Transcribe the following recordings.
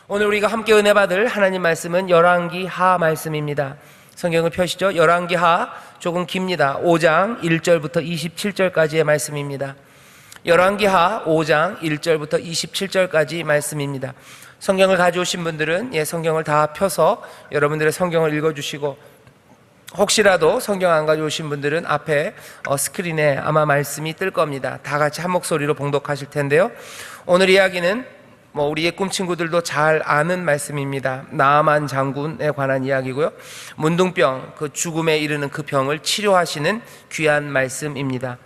오늘 우리가 함께 은혜 받을 하나님 말씀은 열왕기 하 말씀입니다. 성경을 펴시죠. 열왕기 하 조금 깁니다. 5장 1절부터 27절까지의 말씀입니다. 열왕기 하 5장 1절부터 27절까지 말씀입니다. 성경을 가져오신 분들은 성경을 다 펴서 여러분들의 성경을 읽어주시고, 혹시라도 성경 안 가져오신 분들은 앞에 스크린에 아마 말씀이 뜰 겁니다. 다 같이 한 목소리로 봉독하실 텐데요. 오늘 이야기는 우리의 꿈친구들도 잘 아는 말씀입니다. 나아만 장군에 관한 이야기고요. 문둥병, 그 죽음에 이르는 그 병을 치료하시는 귀한 말씀입니다.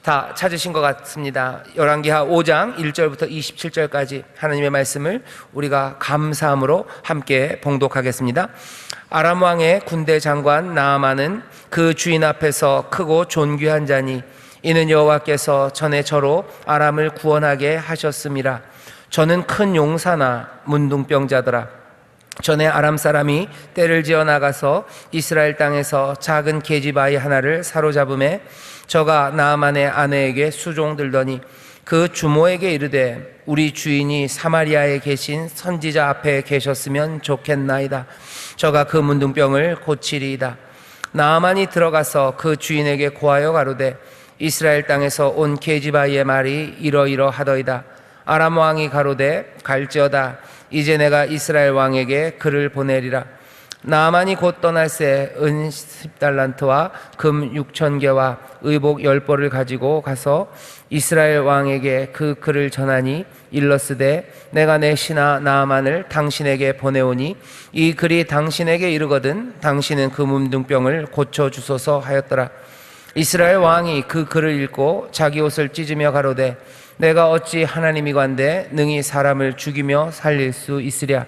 다 찾으신 것 같습니다. 열왕기하 5장 1절부터 27절까지 하나님의 말씀을 우리가 감사함으로 함께 봉독하겠습니다. 아람 왕의 군대 장관 나아만은 그 주인 앞에서 크고 존귀한 자니 이는 여호와께서 전에 저로 아람을 구원하게 하셨음이라. 저는 큰 용사나 문둥병자더라. 전에 아람 사람이 떼를 지어 나가서 이스라엘 땅에서 작은 계집아이 하나를 사로잡음에 저가 나아만의 아내에게 수종들더니 그 주모에게 이르되 우리 주인이 사마리아에 계신 선지자 앞에 계셨으면 좋겠나이다. 저가 그 문둥병을 고치리이다. 나아만이 들어가서 그 주인에게 고하여 가로되 이스라엘 땅에서 온 계집아이의 말이 이러이러하더이다. 아람 왕이 가로되 갈지어다. 이제 내가 이스라엘 왕에게 글을 보내리라. 나아만이 곧 떠날새 은 10달란트와 금 6,000개와 의복 10벌을 가지고 가서 이스라엘 왕에게 그 글을 전하니 일러스되 내가 내 신하 나아만을 당신에게 보내오니 이 글이 당신에게 이르거든 당신은 그 문둥병을 고쳐주소서 하였더라. 이스라엘 왕이 그 글을 읽고 자기 옷을 찢으며 가로되 내가 어찌 하나님이관대 능히 사람을 죽이며 살릴 수 있으랴.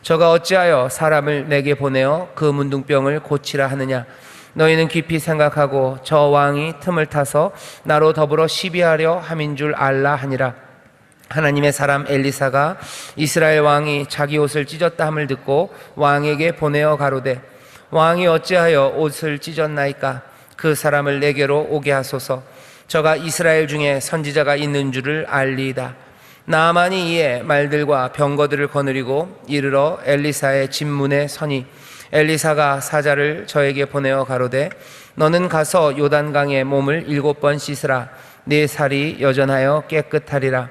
저가 어찌하여 사람을 내게 보내어 그 문둥병을 고치라 하느냐. 너희는 깊이 생각하고 저 왕이 틈을 타서 나로 더불어 시비하려 함인 줄 알라 하니라. 하나님의 사람 엘리사가 이스라엘 왕이 자기 옷을 찢었다 함을 듣고 왕에게 보내어 가로되 왕이 어찌하여 옷을 찢었나이까. 그 사람을 내게로 오게 하소서. 저가 이스라엘 중에 선지자가 있는 줄을 알리이다. 나아만이 이에 말들과 병거들을 거느리고 이르러 엘리사의 집 문에 서니 엘리사가 사자를 저에게 보내어 가로되 너는 가서 요단강에 몸을 7번 씻으라. 네 살이 여전하여 깨끗하리라.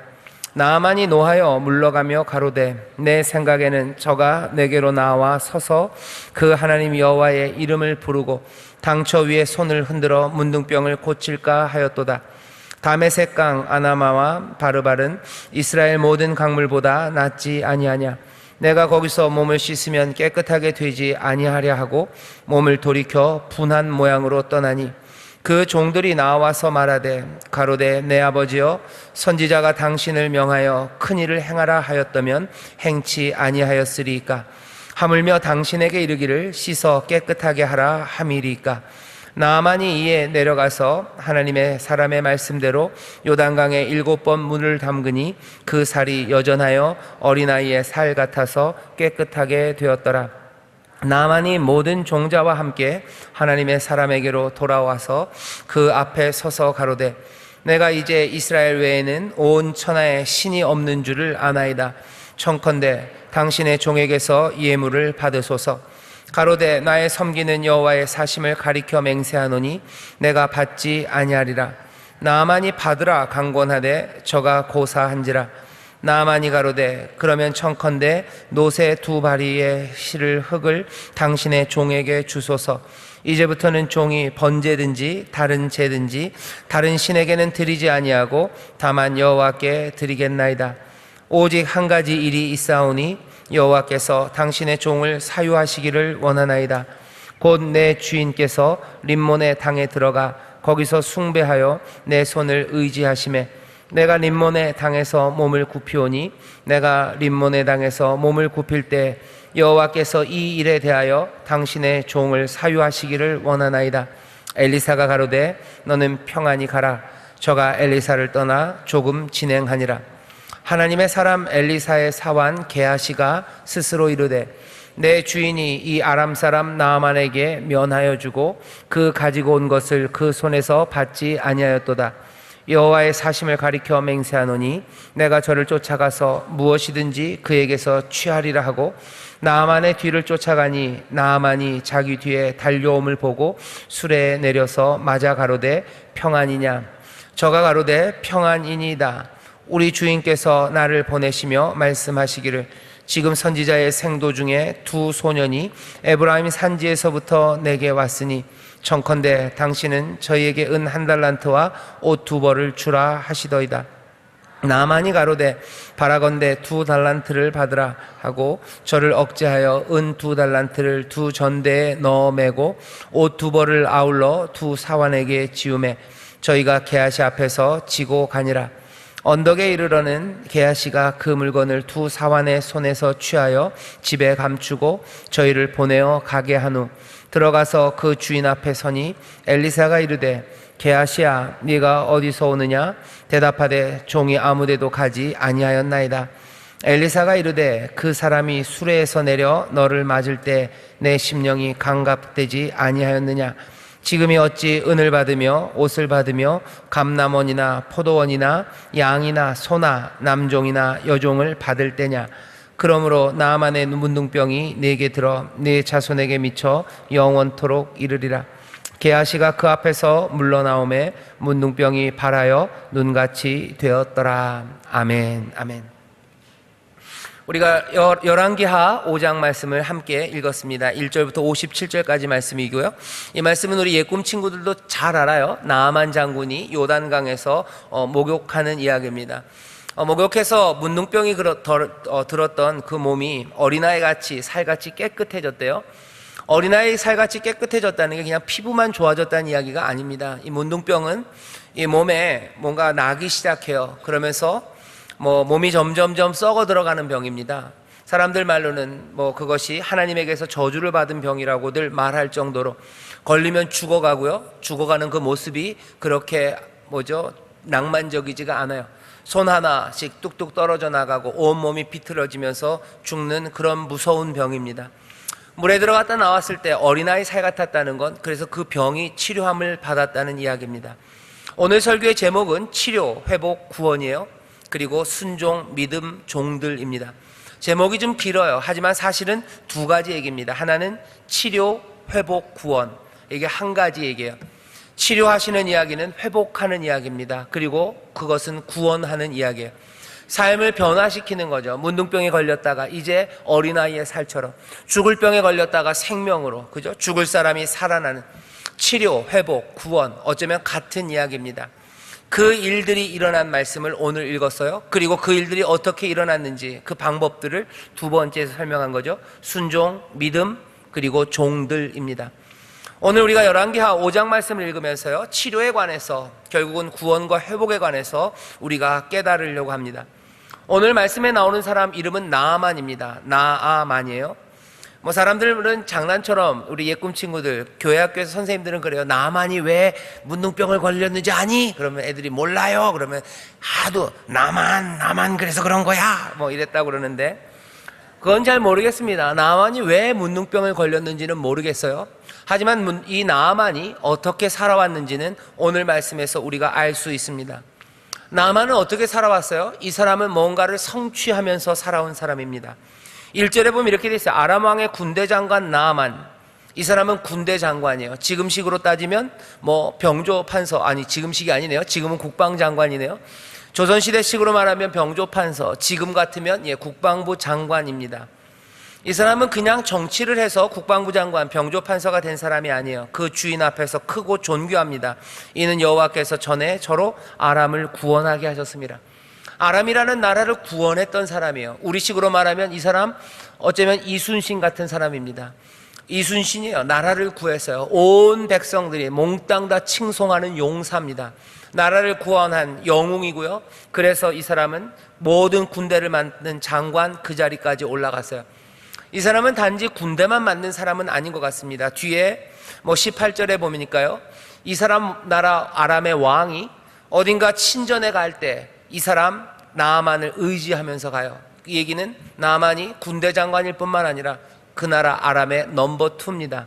나아만이 노하여 물러가며 가로되 내 생각에는 저가 내게로 나와 서서 그 하나님 여호와의 이름을 부르고 당처 위에 손을 흔들어 문둥병을 고칠까 하였도다. 다메섹강 아나마와 바르발은 이스라엘 모든 강물보다 낫지 아니하냐. 내가 거기서 몸을 씻으면 깨끗하게 되지 아니하랴 하고 몸을 돌이켜 분한 모양으로 떠나니 그 종들이 나와서 말하되 가로되 내 아버지여 선지자가 당신을 명하여 큰 일을 행하라 하였다면 행치 아니하였으리이까. 하물며 당신에게 이르기를 씻어 깨끗하게 하라 함이리이까. 나아만이 이에 내려가서 하나님의 사람의 말씀대로 요단강에 7번 문을 담그니 그 살이 여전하여 어린아이의 살 같아서 깨끗하게 되었더라. 나아만이 모든 종자와 함께 하나님의 사람에게로 돌아와서 그 앞에 서서 가로되 내가 이제 이스라엘 외에는 온 천하에 신이 없는 줄을 아나이다. 청컨대 당신의 종에게서 예물을 받으소서. 가로되 나의 섬기는 여호와의 사심을 가리켜 맹세하노니 내가 받지 아니하리라. 나아만이 받으라 강권하되 저가 고사한지라. 나아만이 가로되 그러면 청컨대 노새 2바리의 실을 흙을 당신의 종에게 주소서. 이제부터는 종이 번제든지 다른 제든지 다른 신에게는 드리지 아니하고 다만 여호와께 드리겠나이다. 오직 한 가지 일이 있사오니 여호와께서 당신의 종을 사유하시기를 원하나이다. 곧 내 주인께서 림몬의 당에 들어가 거기서 숭배하여 내 손을 의지하심에 내가 림몬의 당에서 몸을 굽히오니 내가 림몬의 당에서 몸을 굽힐 때 여호와께서 이 일에 대하여 당신의 종을 사유하시기를 원하나이다. 엘리사가 가로되 너는 평안히 가라. 저가 엘리사를 떠나 조금 진행하니라. 하나님의 사람 엘리사의 사환 게하시가 스스로 이르되 내 주인이 이 아람 사람 나아만에게 면하여 주고 그 가지고 온 것을 그 손에서 받지 아니하였도다. 여호와의 사심을 가리켜 맹세하노니 내가 저를 쫓아가서 무엇이든지 그에게서 취하리라 하고 나아만의 뒤를 쫓아가니 나아만이 자기 뒤에 달려옴을 보고 수레에 내려서 맞아 가로되 평안이냐. 저가 가로되 평안이니이다. 우리 주인께서 나를 보내시며 말씀하시기를 지금 선지자의 생도 중에 두 소년이 에브라임 산지에서부터 내게 왔으니 청컨대 당신은 저희에게 은 1달란트와 옷 2벌을 주라 하시더이다. 나만이 가로되 바라건대 2달란트를 받으라 하고 저를 억제하여 은 2달란트를 두 전대에 넣어 매고 옷 2벌을 아울러 두 사환에게 지우매 저희가 게하시 앞에서 지고 가니라. 언덕에 이르러는 게하시가 그 물건을 두 사환의 손에서 취하여 집에 감추고 저희를 보내어 가게 한 후 들어가서 그 주인 앞에 서니 엘리사가 이르되 게하시야 네가 어디서 오느냐. 대답하되 종이 아무데도 가지 아니하였나이다. 엘리사가 이르되 그 사람이 수레에서 내려 너를 맞을 때 내 심령이 감갑되지 아니하였느냐. 지금이 어찌 은을 받으며 옷을 받으며 감남원이나 포도원이나 양이나 소나 남종이나 여종을 받을 때냐. 그러므로 나아만의 문둥병이 네게 들어 네 자손에게 미쳐 영원토록 이르리라. 게하시가 그 앞에서 물러나오매 문둥병이 발하여 눈같이 되었더라. 아멘. 아멘. 우리가 열왕기하 5장 말씀을 함께 읽었습니다. 1절부터 57절까지 말씀이고요. 이 말씀은 우리 예꿈 친구들도 잘 알아요. 나아만 장군이 요단강에서 목욕하는 이야기입니다. 목욕해서 문둥병이 들었던 그 몸이 어린아이같이 살같이 깨끗해졌대요. 어린아이 살같이 깨끗해졌다는 게 그냥 피부만 좋아졌다는 이야기가 아닙니다. 이 문둥병은 이 몸에 뭔가 나기 시작해요. 그러면서 몸이 점점점 썩어 들어가는 병입니다. 사람들 말로는 그것이 하나님에게서 저주를 받은 병이라고들 말할 정도로 걸리면 죽어가고요. 죽어가는 그 모습이 그렇게 낭만적이지가 않아요. 손 하나씩 뚝뚝 떨어져 나가고 온몸이 비틀어지면서 죽는 그런 무서운 병입니다. 물에 들어갔다 나왔을 때 어린아이 살 같았다는 건 그래서 그 병이 치료함을 받았다는 이야기입니다. 오늘 설교의 제목은 치료, 회복, 구원이에요. 그리고 순종, 믿음, 종들입니다. 제목이 좀 길어요. 하지만 사실은 두 가지 얘기입니다. 하나는 치료, 회복, 구원. 이게 한 가지 얘기예요. 치료하시는 이야기는 회복하는 이야기입니다. 그리고 그것은 구원하는 이야기예요. 삶을 변화시키는 거죠. 문둥병에 걸렸다가 이제 어린아이의 살처럼, 죽을 병에 걸렸다가 생명으로, 그죠? 죽을 사람이 살아나는 치료, 회복, 구원, 어쩌면 같은 이야기입니다. 그 일들이 일어난 말씀을 오늘 읽었어요. 그리고 그 일들이 어떻게 일어났는지 그 방법들을 두 번째에서 설명한 거죠. 순종, 믿음, 그리고 종들입니다. 오늘 우리가 열왕기하 5장 말씀을 읽으면서요, 치료에 관해서, 결국은 구원과 회복에 관해서 우리가 깨달으려고 합니다. 오늘 말씀에 나오는 사람 이름은 나아만입니다. 나아만이에요. 사람들은 장난처럼, 우리 예꿈 친구들, 교회 학교에서 선생님들은 그래요. 나아만이 왜 문둥병을 걸렸는지 아니? 그러면 애들이 몰라요. 그러면 하도 나만 그래서 그런 거야 이랬다고 그러는데, 그건 잘 모르겠습니다. 나아만이 왜 문둥병을 걸렸는지는 모르겠어요. 하지만 이 나아만이 어떻게 살아왔는지는 오늘 말씀에서 우리가 알 수 있습니다. 나아만은 어떻게 살아왔어요? 이 사람은 뭔가를 성취하면서 살아온 사람입니다. 1절에 보면 이렇게 돼 있어요. 아람 왕의 군대 장관 나아만. 이 사람은 군대 장관이에요. 지금식으로 따지면 병조 판서, 아니 지금식이 아니네요. 지금은 국방장관이네요. 조선시대식으로 말하면 병조 판서, 지금 같으면 국방부 장관입니다. 이 사람은 그냥 정치를 해서 국방부 장관, 병조 판서가 된 사람이 아니에요. 그 주인 앞에서 크고 존귀합니다. 이는 여호와께서 전에 저로 아람을 구원하게 하셨습니다. 아람이라는 나라를 구원했던 사람이에요. 우리식으로 말하면 이 사람 어쩌면 이순신 같은 사람입니다. 이순신이에요. 나라를 구했어요. 온 백성들이 몽땅 다 칭송하는 용사입니다. 나라를 구원한 영웅이고요. 그래서 이 사람은 모든 군대를 만든 장관 그 자리까지 올라갔어요. 이 사람은 단지 군대만 만든 사람은 아닌 것 같습니다. 뒤에 18절에 보니까요, 이 사람 나라 아람의 왕이 어딘가 친전에 갈 때 이 사람 나아만을 의지하면서 가요. 이 얘기는 나아만이 군대 장관일 뿐만 아니라 그 나라 아람의 넘버 2입니다.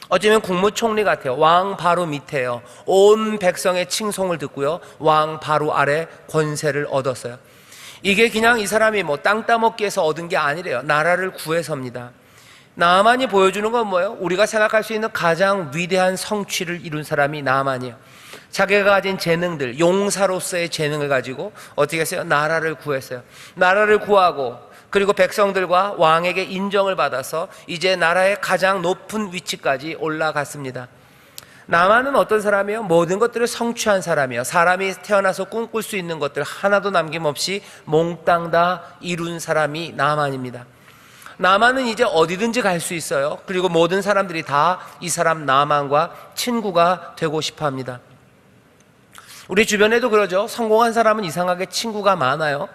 어쩌면 국무총리 같아요. 왕 바로 밑에요. 온 백성의 칭송을 듣고요, 왕 바로 아래 권세를 얻었어요. 이게 그냥 이 사람이 뭐 땅 따먹기 위해서 얻은 게 아니래요. 나라를 구해서입니다. 나만이 보여주는 건 뭐예요? 우리가 생각할 수 있는 가장 위대한 성취를 이룬 사람이 나만이에요. 자기가 가진 재능들, 용사로서의 재능을 가지고 어떻게 했어요? 나라를 구했어요. 나라를 구하고, 그리고 백성들과 왕에게 인정을 받아서 이제 나라의 가장 높은 위치까지 올라갔습니다. 나만은 어떤 사람이에요? 모든 것들을 성취한 사람이에요. 사람이 태어나서 꿈꿀 수 있는 것들 하나도 남김없이 몽땅 다 이룬 사람이 나만입니다. 나만은 이제 어디든지 갈 수 있어요. 그리고 모든 사람들이 다 이 사람 나만과 친구가 되고 싶어 합니다. 우리 주변에도 그러죠. 성공한 사람은 이상하게 친구가 많아요.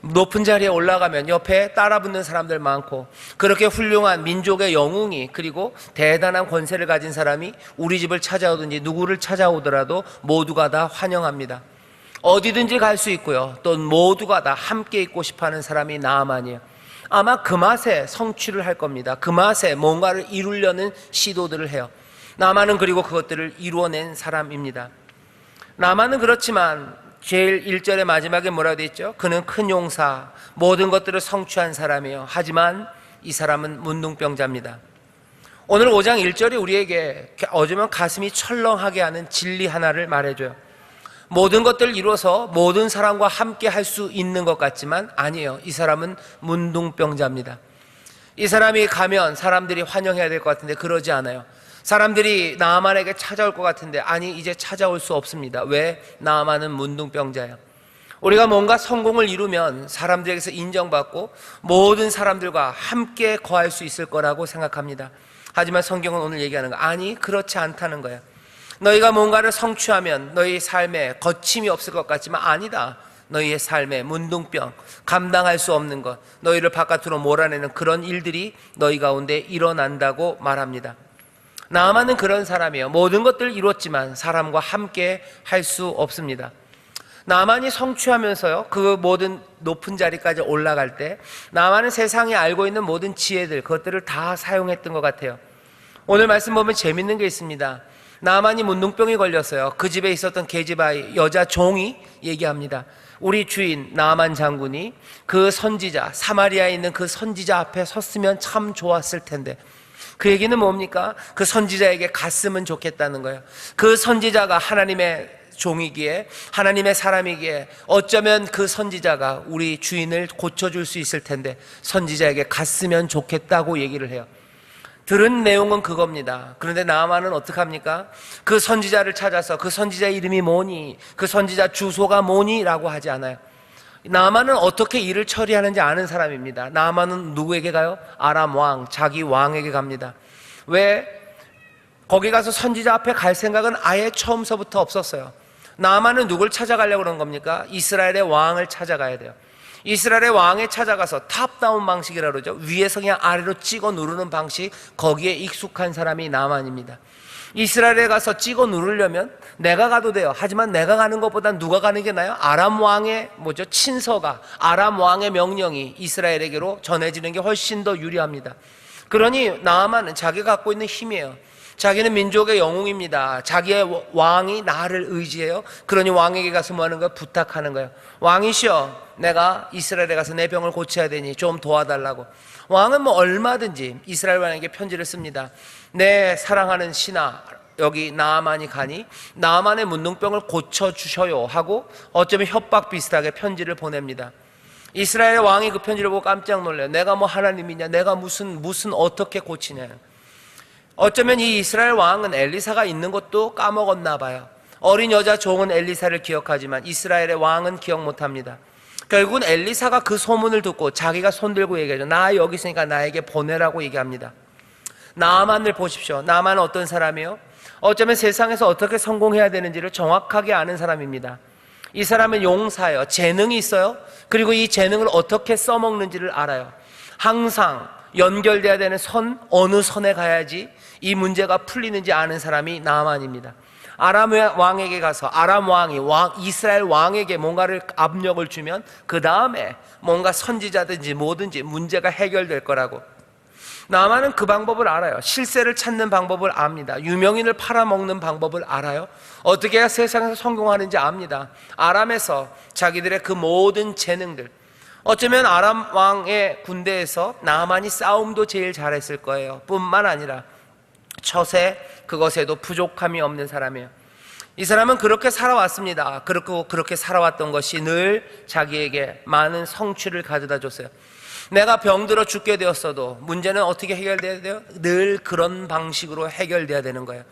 높은 자리에 올라가면 옆에 따라붙는 사람들 많고, 그렇게 훌륭한 민족의 영웅이, 그리고 대단한 권세를 가진 사람이 우리 집을 찾아오든지 누구를 찾아오더라도 모두가 다 환영합니다. 어디든지 갈 수 있고요, 또 모두가 다 함께 있고 싶어하는 사람이 나만이에요. 아마 그 맛에 성취를 할 겁니다. 그 맛에 뭔가를 이루려는 시도들을 해요. 나만은 그리고 그것들을 이루어낸 사람입니다. 나만은 그렇지만 제일 1절의 마지막에 뭐라고 되어 있죠? 그는 큰 용사, 모든 것들을 성취한 사람이에요. 하지만 이 사람은 문둥병자입니다. 오늘 5장 1절이 우리에게 어쩌면 가슴이 철렁하게 하는 진리 하나를 말해줘요. 모든 것들을 이루어서 모든 사람과 함께 할 수 있는 것 같지만 아니에요. 이 사람은 문둥병자입니다. 이 사람이 가면 사람들이 환영해야 될 것 같은데 그러지 않아요. 사람들이 나아만에게 찾아올 것 같은데 아니, 이제 찾아올 수 없습니다. 왜? 나아만은 문둥병자예요. 우리가 뭔가 성공을 이루면 사람들에게서 인정받고 모든 사람들과 함께 거할 수 있을 거라고 생각합니다. 하지만 성경은 오늘 얘기하는 거, 아니, 그렇지 않다는 거예요. 너희가 뭔가를 성취하면 너희 삶에 거침이 없을 것 같지만 아니다. 너희의 삶에 문둥병, 감당할 수 없는 것, 너희를 바깥으로 몰아내는 그런 일들이 너희 가운데 일어난다고 말합니다. 나아만은 그런 사람이에요. 모든 것들을 이뤘지만 사람과 함께 할 수 없습니다. 나아만이 성취하면서요, 그 모든 높은 자리까지 올라갈 때 나아만은 세상에 알고 있는 모든 지혜들, 그것들을 다 사용했던 것 같아요. 오늘 말씀 보면 재밌는 게 있습니다. 나아만이 문둥병이 걸렸어요. 그 집에 있었던 게지바의 여자 종이 얘기합니다. 우리 주인 나아만 장군이 그 선지자, 사마리아에 있는 그 선지자 앞에 섰으면 참 좋았을 텐데. 그 얘기는 뭡니까? 그 선지자에게 갔으면 좋겠다는 거예요. 그 선지자가 하나님의 종이기에, 하나님의 사람이기에 어쩌면 그 선지자가 우리 주인을 고쳐줄 수 있을 텐데 선지자에게 갔으면 좋겠다고 얘기를 해요. 들은 내용은 그겁니다. 그런데 나아만은 어떡합니까? 그 선지자를 찾아서 그 선지자 이름이 뭐니? 그 선지자 주소가 뭐니? 라고 하지 않아요. 나아만은 어떻게 일을 처리하는지 아는 사람입니다. 나아만은 누구에게 가요? 아람 왕, 자기 왕에게 갑니다. 왜? 거기 가서 선지자 앞에 갈 생각은 아예 처음서부터 없었어요. 나아만은 누굴 찾아가려고 그런 겁니까? 이스라엘의 왕을 찾아가야 돼요. 이스라엘의 왕에 찾아가서 탑다운 방식이라 그러죠. 위에서 그냥 아래로 찍어 누르는 방식, 거기에 익숙한 사람이 나아만입니다. 이스라엘에 가서 찍어 누르려면 내가 가도 돼요. 하지만 내가 가는 것보다 누가 가는 게 나아요? 아람 왕의 친서가, 아람 왕의 명령이 이스라엘에게로 전해지는 게 훨씬 더 유리합니다. 그러니 나아만은 자기가 갖고 있는 힘이에요. 자기는 민족의 영웅입니다. 자기의 왕이 나를 의지해요. 그러니 왕에게 가서 뭐 하는 거예요? 부탁하는 거예요. 왕이시여, 내가 이스라엘에 가서 내 병을 고쳐야 되니 좀 도와달라고. 왕은 얼마든지 이스라엘 왕에게 편지를 씁니다. 내 사랑하는 신하, 여기 나아만이 가니 나아만의 문둥병을 고쳐주셔요 하고 어쩌면 협박 비슷하게 편지를 보냅니다. 이스라엘 왕이 그 편지를 보고 깜짝 놀라요. 내가 하나님이냐? 내가 무슨 어떻게 고치냐? 어쩌면 이 이스라엘 왕은 엘리사가 있는 것도 까먹었나 봐요. 어린 여자 종은 엘리사를 기억하지만 이스라엘의 왕은 기억 못합니다. 결국은 엘리사가 그 소문을 듣고 자기가 손들고 얘기하죠. 나 여기 있으니까 나에게 보내라고 얘기합니다. 나아만을 보십시오. 나아만은 어떤 사람이요? 어쩌면 세상에서 어떻게 성공해야 되는지를 정확하게 아는 사람입니다. 이 사람은 용사예요. 재능이 있어요. 그리고 이 재능을 어떻게 써먹는지를 알아요. 항상 연결돼야 되는 선, 어느 선에 가야지 이 문제가 풀리는지 아는 사람이 나아만입니다. 아람 왕에게 가서 아람 왕이 이스라엘 왕에게 뭔가를 압력을 주면 그 다음에 뭔가 선지자든지 뭐든지 문제가 해결될 거라고. 나만은 그 방법을 알아요. 실세를 찾는 방법을 압니다. 유명인을 팔아먹는 방법을 알아요. 어떻게 해야 세상에서 성공하는지 압니다. 아람에서 자기들의 그 모든 재능들, 어쩌면 아람 왕의 군대에서 나만이 싸움도 제일 잘했을 거예요. 뿐만 아니라 처세 그것에도 부족함이 없는 사람이에요. 이 사람은 그렇게 살아왔습니다. 그렇게 살아왔던 것이 늘 자기에게 많은 성취를 가져다 줬어요. 내가 병들어 죽게 되었어도 문제는 어떻게 해결돼야 돼요? 늘 그런 방식으로 해결돼야 되는 거예요.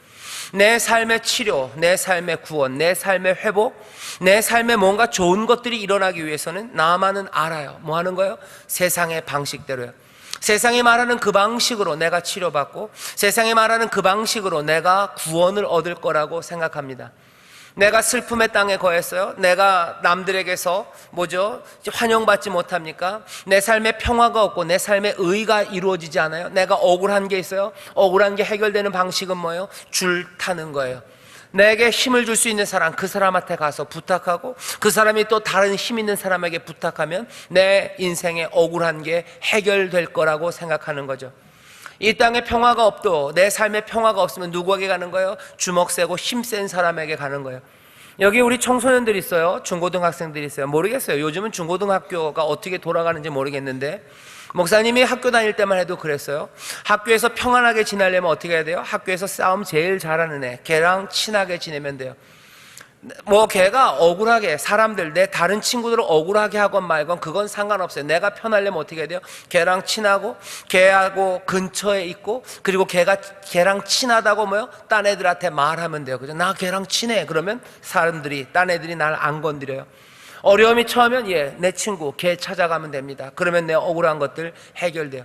내 삶의 치료, 내 삶의 구원, 내 삶의 회복, 내 삶에 뭔가 좋은 것들이 일어나기 위해서는 나만은 알아요. 뭐 하는 거예요? 세상의 방식대로요. 세상이 말하는 그 방식으로 내가 치료받고 세상이 말하는 그 방식으로 내가 구원을 얻을 거라고 생각합니다. 내가 슬픔의 땅에 거했어요. 내가 남들에게서 환영받지 못합니까? 내 삶에 평화가 없고 내 삶에 의가 이루어지지 않아요. 내가 억울한 게 있어요. 억울한 게 해결되는 방식은 뭐예요? 줄 타는 거예요. 내게 힘을 줄 수 있는 사람, 그 사람한테 가서 부탁하고 그 사람이 또 다른 힘 있는 사람에게 부탁하면 내 인생의 억울한 게 해결될 거라고 생각하는 거죠. 이 땅에 평화가 없도 내 삶에 평화가 없으면 누구에게 가는 거예요? 주먹 세고 힘 센 사람에게 가는 거예요. 여기 우리 청소년들 있어요. 중고등학생들이 있어요. 모르겠어요. 요즘은 중고등학교가 어떻게 돌아가는지 모르겠는데 목사님이 학교 다닐 때만 해도 그랬어요. 학교에서 평안하게 지내려면 어떻게 해야 돼요? 학교에서 싸움 제일 잘하는 애, 걔랑 친하게 지내면 돼요. 걔가 억울하게 사람들, 내 다른 친구들을 억울하게 하건 말건 그건 상관없어요. 내가 편하려면 어떻게 해야 돼요? 걔랑 친하고 걔하고 근처에 있고 그리고 걔랑 친하다고 딴 애들한테 말하면 돼요. 그죠? 나 걔랑 친해. 그러면 딴 애들이 날 안 건드려요. 어려움이 처하면 내 친구 걔 찾아가면 됩니다. 그러면 내 억울한 것들 해결돼요.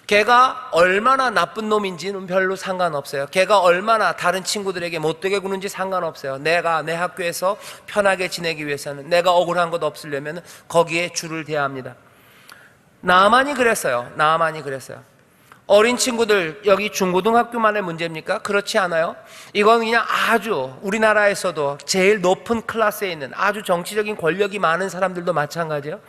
걔가 얼마나 나쁜 놈인지는 별로 상관없어요. 걔가 얼마나 다른 친구들에게 못되게 구는지 상관없어요. 내가 내 학교에서 편하게 지내기 위해서는, 내가 억울한 것 없으려면 거기에 줄을 대야 합니다. 나만이 그랬어요. 어린 친구들, 여기 중고등학교만의 문제입니까? 그렇지 않아요. 이건 그냥 아주 우리나라에서도 제일 높은 클래스에 있는 아주 정치적인 권력이 많은 사람들도 마찬가지예요.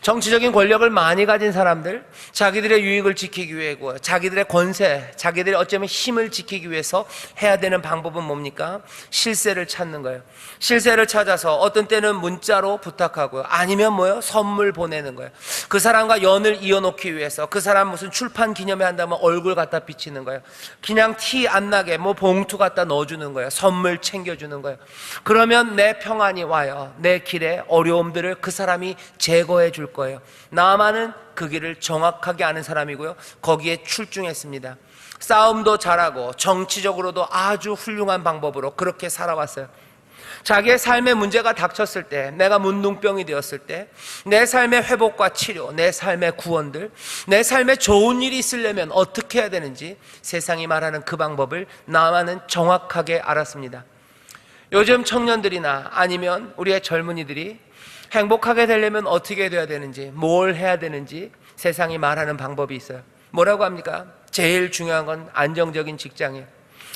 정치적인 권력을 많이 가진 사람들, 자기들의 유익을 지키기 위해고 자기들의 권세, 자기들의 어쩌면 힘을 지키기 위해서 해야 되는 방법은 뭡니까? 실세를 찾는 거예요. 실세를 찾아서 어떤 때는 문자로 부탁하고요. 아니면 선물 보내는 거예요. 그 사람과 연을 이어놓기 위해서 그 사람 무슨 출판 기념회 한다면 얼굴 갖다 비치는 거예요. 그냥 티 안 나게 봉투 갖다 넣어주는 거예요. 선물 챙겨주는 거예요. 그러면 내 평안이 와요. 내 길에 어려움들을 그 사람이 제거해 줄 거예요. 나만은 그 길을 정확하게 아는 사람이고요. 거기에 출중했습니다. 싸움도 잘하고 정치적으로도 아주 훌륭한 방법으로 그렇게 살아왔어요. 자기의 삶에 문제가 닥쳤을 때, 내가 문둥병이 되었을 때, 내 삶의 회복과 치료, 내 삶의 구원들, 내 삶에 좋은 일이 있으려면 어떻게 해야 되는지 세상이 말하는 그 방법을 나만은 정확하게 알았습니다. 요즘 청년들이나 아니면 우리의 젊은이들이 행복하게 되려면 어떻게 돼야 되는지, 뭘 해야 되는지 세상이 말하는 방법이 있어요. 뭐라고 합니까? 제일 중요한 건 안정적인 직장이에요.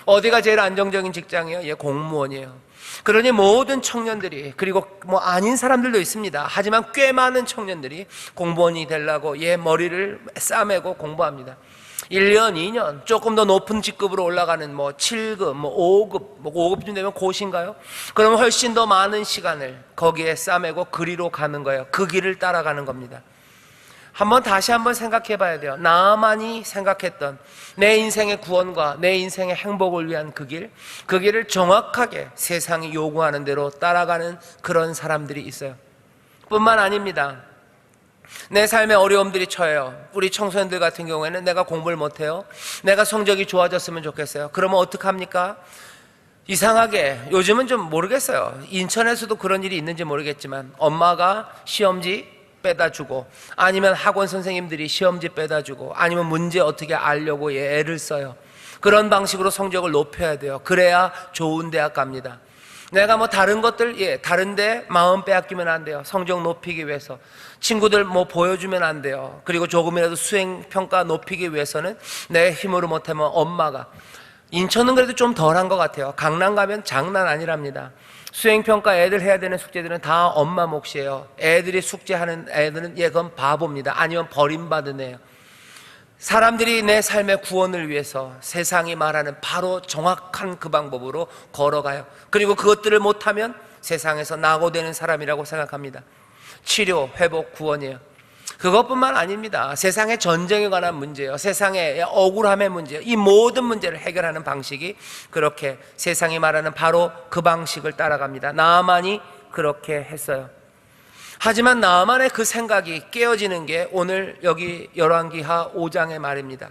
어디가 제일 안정적인 직장이에요? 공무원이에요. 그러니 모든 청년들이, 그리고 아닌 사람들도 있습니다. 하지만 꽤 많은 청년들이 공무원이 되려고 머리를 싸매고 공부합니다. 1년, 2년, 조금 더 높은 직급으로 올라가는 7급, 5급, 5급쯤 되면 고시인가요? 그러면 훨씬 더 많은 시간을 거기에 싸매고 그리로 가는 거예요. 그 길을 따라가는 겁니다. 다시 한번 생각해 봐야 돼요. 나만이 생각했던 내 인생의 구원과 내 인생의 행복을 위한 그 길을 정확하게 세상이 요구하는 대로 따라가는 그런 사람들이 있어요. 뿐만 아닙니다. 내 삶에 어려움들이 처해요. 우리 청소년들 같은 경우에는 내가 공부를 못해요. 내가 성적이 좋아졌으면 좋겠어요. 그러면 어떡합니까? 이상하게 요즘은 좀 모르겠어요. 인천에서도 그런 일이 있는지 모르겠지만 엄마가 시험지 빼다 주고, 아니면 학원 선생님들이 시험지 빼다 주고, 아니면 문제 어떻게 알려고 애를 써요. 그런 방식으로 성적을 높여야 돼요. 그래야 좋은 대학 갑니다. 내가 다른 것들, 다른데 마음 빼앗기면 안 돼요. 성적 높이기 위해서. 친구들 보여주면 안 돼요. 그리고 조금이라도 수행평가 높이기 위해서는 내 힘으로 못하면 엄마가. 인천은 그래도 좀 덜한 것 같아요. 강남 가면 장난 아니랍니다. 수행평가 애들 해야 되는 숙제들은 다 엄마 몫이에요. 애들이 숙제하는 애들은 그건 바보입니다. 아니면 버림받은 애예요. 사람들이 내 삶의 구원을 위해서 세상이 말하는 바로 정확한 그 방법으로 걸어가요. 그리고 그것들을 못하면 세상에서 낙오되는 사람이라고 생각합니다. 치료, 회복, 구원이에요. 그것뿐만 아닙니다. 세상의 전쟁에 관한 문제예요. 세상의 억울함의 문제예요. 이 모든 문제를 해결하는 방식이 그렇게 세상이 말하는 바로 그 방식을 따라갑니다. 나아만이 그렇게 했어요. 하지만 나아만의 그 생각이 깨어지는 게 오늘 여기 열왕기하 5장의 말입니다.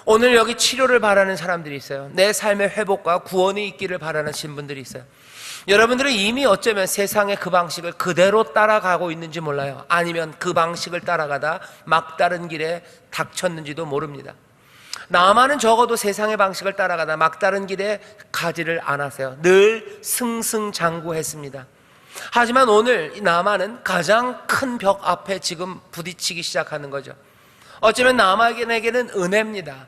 오늘 여기 치료를 바라는 사람들이 있어요. 내 삶의 회복과 구원이 있기를 바라는 신분들이 있어요. 여러분들은 이미 어쩌면 세상의 그 방식을 그대로 따라가고 있는지 몰라요. 아니면 그 방식을 따라가다 막다른 길에 닥쳤는지도 모릅니다. 나아만은 적어도 세상의 방식을 따라가다 막다른 길에 가지를 않았어요. 늘 승승장구했습니다. 하지만 오늘 나아만은 가장 큰 벽 앞에 지금 부딪히기 시작하는 거죠. 어쩌면 나아만에게는 은혜입니다.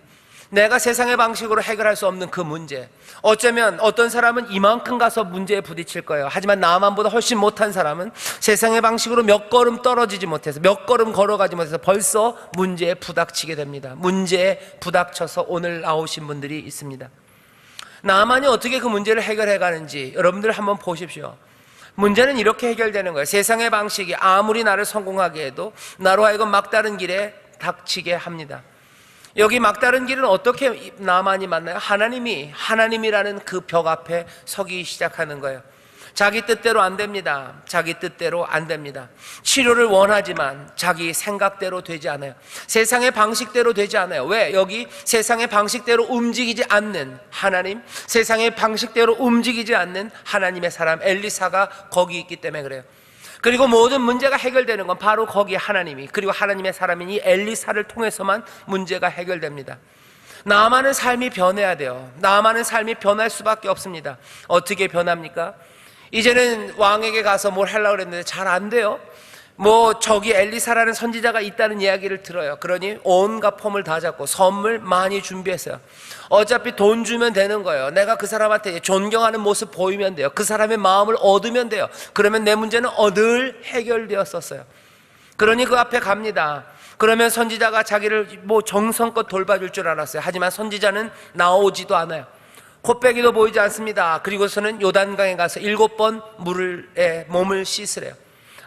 내가 세상의 방식으로 해결할 수 없는 그 문제, 어쩌면 어떤 사람은 이만큼 가서 문제에 부딪힐 거예요. 하지만 나아만보다 훨씬 못한 사람은 세상의 방식으로 몇 걸음 떨어지지 못해서, 몇 걸음 걸어가지 못해서 벌써 문제에 부닥치게 됩니다. 문제에 부닥쳐서 오늘 나오신 분들이 있습니다. 나아만이 어떻게 그 문제를 해결해 가는지 여러분들 한번 보십시오. 문제는 이렇게 해결되는 거예요. 세상의 방식이 아무리 나를 성공하게 해도 나로 하여금 막다른 길에 닥치게 합니다. 여기 막다른 길은 어떻게 나아만이 만나요? 하나님이라는 그 벽 앞에 서기 시작하는 거예요. 자기 뜻대로 안 됩니다. 자기 뜻대로 안 됩니다. 치료를 원하지만 자기 생각대로 되지 않아요. 세상의 방식대로 되지 않아요. 왜? 여기 세상의 방식대로 움직이지 않는 하나님, 세상의 방식대로 움직이지 않는 하나님의 사람 엘리사가 거기 있기 때문에 그래요. 그리고 모든 문제가 해결되는 건 바로 거기 하나님이, 그리고 하나님의 사람인 이 엘리사를 통해서만 문제가 해결됩니다. 나아만은 삶이 변해야 돼요. 나아만은 삶이 변할 수밖에 없습니다. 어떻게 변합니까? 이제는 왕에게 가서 뭘 하려고 그랬는데 잘 안 돼요. 저기 엘리사라는 선지자가 있다는 이야기를 들어요. 그러니 온갖 폼을 다 잡고 선물 많이 준비했어요. 어차피 돈 주면 되는 거예요. 내가 그 사람한테 존경하는 모습 보이면 돼요. 그 사람의 마음을 얻으면 돼요. 그러면 내 문제는 늘 해결되었었어요. 그러니 그 앞에 갑니다. 그러면 선지자가 자기를 정성껏 돌봐줄 줄 알았어요. 하지만 선지자는 나오지도 않아요. 코빼기도 보이지 않습니다. 그리고서는 요단강에 가서 7번 물에 몸을 씻으래요.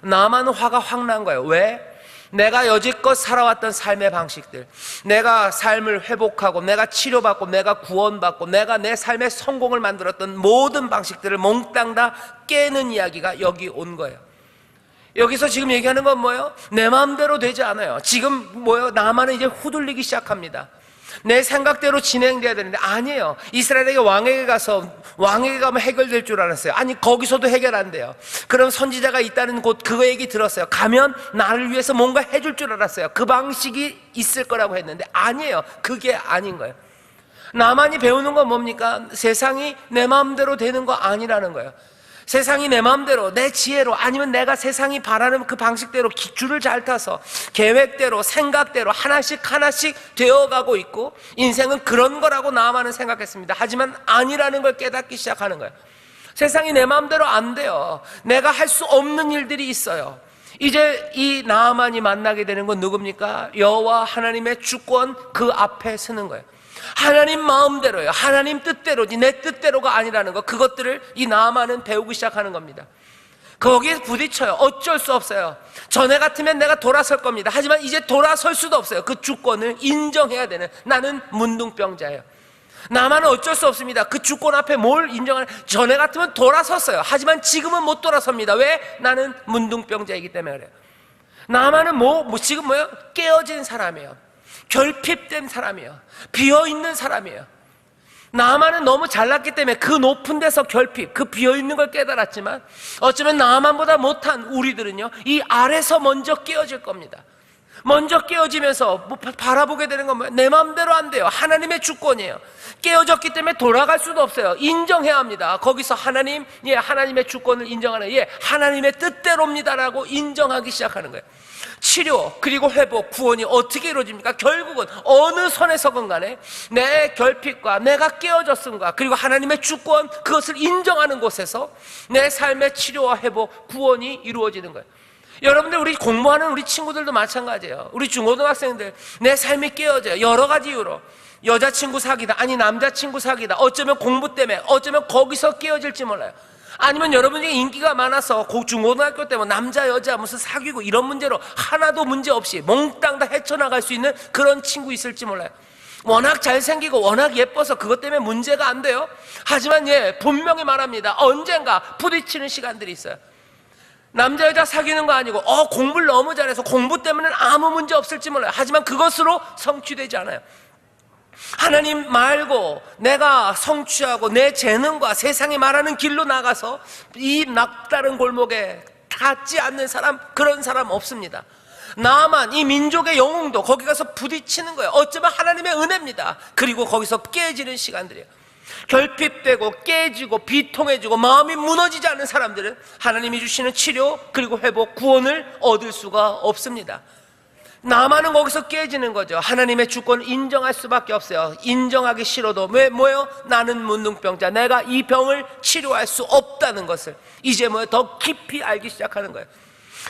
나아만은 화가 확 난 거예요. 왜? 내가 여지껏 살아왔던 삶의 방식들, 내가 삶을 회복하고 내가 치료받고 내가 구원받고 내가 내 삶의 성공을 만들었던 모든 방식들을 몽땅 다 깨는 이야기가 여기 온 거예요. 여기서 지금 얘기하는 건 뭐예요? 내 마음대로 되지 않아요. 지금 나아만은 이제 후들리기 시작합니다. 내 생각대로 진행돼야 되는데 아니에요. 이스라엘에게 왕에게 가면 해결될 줄 알았어요. 아니 거기서도 해결 안 돼요. 그럼 선지자가 있다는 곳 그거 얘기 들었어요. 가면 나를 위해서 뭔가 해줄 줄 알았어요. 그 방식이 있을 거라고 했는데 아니에요. 그게 아닌 거예요. 나만이 배우는 건 뭡니까? 세상이 내 마음대로 되는 거 아니라는 거예요. 세상이 내 마음대로, 내 지혜로, 아니면 내가 세상이 바라는 그 방식대로 줄을 잘 타서 계획대로, 생각대로 하나씩 되어가고 있고 인생은 그런 거라고 나아만은 생각했습니다. 하지만 아니라는 걸 깨닫기 시작하는 거예요. 세상이 내 마음대로 안 돼요. 내가 할 수 없는 일들이 있어요. 이제 이 나아만이 만나게 되는 건 누굽니까? 여호와 하나님의 주권 그 앞에 서는 거예요. 하나님 마음대로요. 하나님 뜻대로지 내 뜻대로가 아니라는 거, 그것들을 이 나아만은 배우기 시작하는 겁니다. 거기에 부딪혀요. 어쩔 수 없어요. 전에 같으면 내가 돌아설 겁니다. 하지만 이제 돌아설 수도 없어요. 그 주권을 인정해야 되는, 나는 문둥병자예요. 나만은 어쩔 수 없습니다. 그 주권 앞에 뭘 인정하는, 전에 같으면 돌아섰어요. 하지만 지금은 못 돌아섭니다. 왜? 나는 문둥병자이기 때문에 그래요. 나만은 지금 깨어진 사람이에요. 결핍된 사람이에요. 비어있는 사람이에요. 나아만은 너무 잘났기 때문에 그 높은 데서 결핍, 그 비어있는 걸 깨달았지만 어쩌면 나아만보다 못한 우리들은요, 이 아래서 먼저 깨어질 겁니다. 먼저 깨어지면서 바라보게 되는 건 뭐예요? 내 마음대로 안 돼요. 하나님의 주권이에요. 깨어졌기 때문에 돌아갈 수도 없어요. 인정해야 합니다. 거기서 하나님의 주권을 인정하는, 하나님의 뜻대로입니다라고 인정하기 시작하는 거예요. 치료, 그리고 회복, 구원이 어떻게 이루어집니까? 결국은 어느 선에 서건 간에 내 결핍과 내가 깨어졌음과 그리고 하나님의 주권, 그것을 인정하는 곳에서 내 삶의 치료와 회복, 구원이 이루어지는 거예요. 여러분들, 우리 공부하는 우리 친구들도 마찬가지예요. 우리 중고등학생들, 내 삶이 깨어져요. 여러 가지 이유로. 여자친구 사귀다, 아니 남자친구 사귀다, 어쩌면 공부 때문에, 어쩌면 거기서 깨어질지 몰라요. 아니면 여러분이 인기가 많아서 중고등학교 때문에 남자 여자 무슨 사귀고 이런 문제로 하나도 문제 없이 몽땅 다 헤쳐나갈 수 있는 그런 친구 있을지 몰라요. 워낙 잘생기고 워낙 예뻐서 그것 때문에 문제가 안 돼요. 하지만 분명히 말합니다. 언젠가 부딪히는 시간들이 있어요. 남자 여자 사귀는 거 아니고 공부를 너무 잘해서 공부 때문에는 아무 문제 없을지 몰라요. 하지만 그것으로 성취되지 않아요. 하나님 말고 내가 성취하고 내 재능과 세상이 말하는 길로 나가서 이 낙다른 골목에 닿지 않는 사람, 그런 사람 없습니다. 나만, 이 민족의 영웅도 거기 가서 부딪히는 거예요. 어쩌면 하나님의 은혜입니다. 그리고 거기서 깨지는 시간들이에요. 결핍되고 깨지고 비통해지고 마음이 무너지지 않는 사람들은 하나님이 주시는 치료 그리고 회복, 구원을 얻을 수가 없습니다. 나만은 거기서 깨지는 거죠. 하나님의 주권을 인정할 수밖에 없어요. 인정하기 싫어도 뭐예요? 나는 문둥병자, 내가 이 병을 치료할 수 없다는 것을 이제 더 깊이 알기 시작하는 거예요.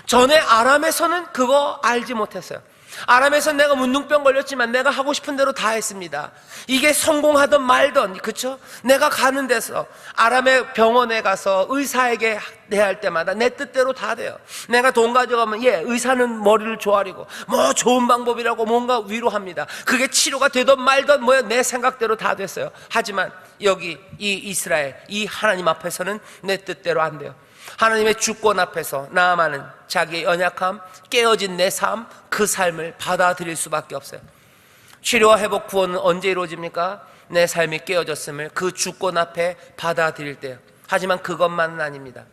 전에 아람에서는 그거 알지 못했어요. 아람에서는 내가 문둥병 걸렸지만 내가 하고 싶은 대로 다 했습니다. 이게 성공하든 말든, 그쵸? 내가 가는 데서 아람의 병원에 가서 의사에게 대할 때마다 내 뜻대로 다 돼요. 내가 돈 가져가면 의사는 머리를 조아리고 좋은 방법이라고 뭔가 위로합니다. 그게 치료가 되든 말든 내 생각대로 다 됐어요. 하지만 여기 이 이스라엘, 이 하나님 앞에서는 내 뜻대로 안 돼요. 하나님의 주권 앞에서 나아만은 자기의 연약함, 깨어진 내 삶, 그 삶을 받아들일 수밖에 없어요. 치료와 회복, 구원은 언제 이루어집니까? 내 삶이 깨어졌음을 그 주권 앞에 받아들일 때요. 하지만 그것만은 아닙니다.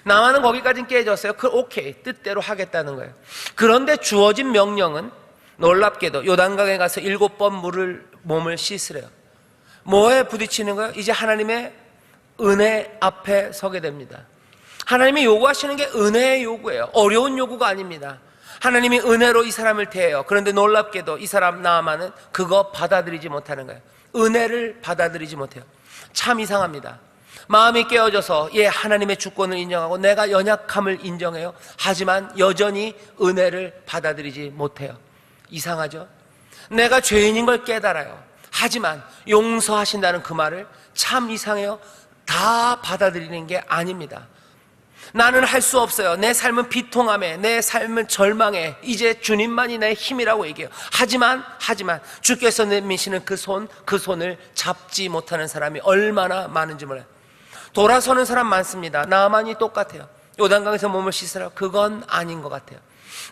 나만은 거기까지는 깨졌어요. 오케이, 뜻대로 하겠다는 거예요. 그런데 주어진 명령은 놀랍게도 요단강에 가서 7번 몸을 씻으래요. 뭐에 부딪히는 거예요? 이제 하나님의 은혜 앞에 서게 됩니다. 하나님이 요구하시는 게 은혜의 요구예요. 어려운 요구가 아닙니다. 하나님이 은혜로 이 사람을 대해요. 그런데 놀랍게도 이 사람 나아만은 그거 받아들이지 못하는 거예요. 은혜를 받아들이지 못해요. 참 이상합니다. 마음이 깨어져서 하나님의 주권을 인정하고 내가 연약함을 인정해요. 하지만 여전히 은혜를 받아들이지 못해요. 이상하죠? 내가 죄인인 걸 깨달아요. 하지만 용서하신다는 그 말을 참 이상해요. 다 받아들이는 게 아닙니다. 나는 할 수 없어요. 내 삶은 비통함에, 내 삶은 절망에, 이제 주님만이 내 힘이라고 얘기해요. 하지만 주께서 내미시는 그 손을 잡지 못하는 사람이 얼마나 많은지 몰라요. 돌아서는 사람 많습니다. 나만이 똑같아요. 요단강에서 몸을 씻으라, 그건 아닌 것 같아요.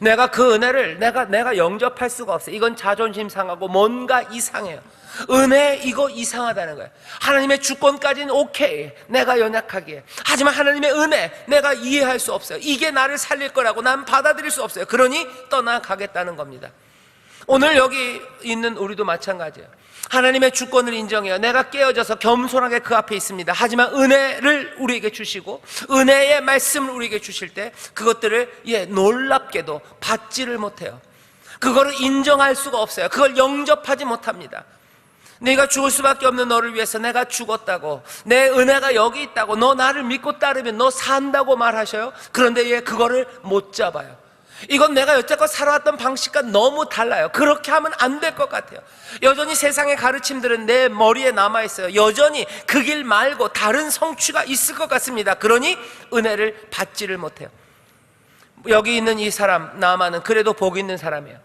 내가 그 은혜를 내가 영접할 수가 없어요. 이건 자존심 상하고 뭔가 이상해요. 은혜, 이거 이상하다는 거예요. 하나님의 주권까지는 오케이, 내가 연약하기에. 하지만 하나님의 은혜, 내가 이해할 수 없어요. 이게 나를 살릴 거라고 난 받아들일 수 없어요. 그러니 떠나가겠다는 겁니다. 오늘 여기 있는 우리도 마찬가지예요. 하나님의 주권을 인정해요. 내가 깨어져서 겸손하게 그 앞에 있습니다. 하지만 은혜를 우리에게 주시고 은혜의 말씀을 우리에게 주실 때 그것들을 놀랍게도 받지를 못해요. 그거를 인정할 수가 없어요. 그걸 영접하지 못합니다. 네가 죽을 수밖에 없는 너를 위해서 내가 죽었다고, 내 은혜가 여기 있다고, 너 나를 믿고 따르면 너 산다고 말하셔요. 그런데 그거를 못 잡아요. 이건 내가 여태껏 살아왔던 방식과 너무 달라요. 그렇게 하면 안 될 것 같아요. 여전히 세상의 가르침들은 내 머리에 남아있어요. 여전히 그 길 말고 다른 성취가 있을 것 같습니다. 그러니 은혜를 받지를 못해요. 여기 있는 이 사람 나아만은 그래도 복 있는 사람이에요.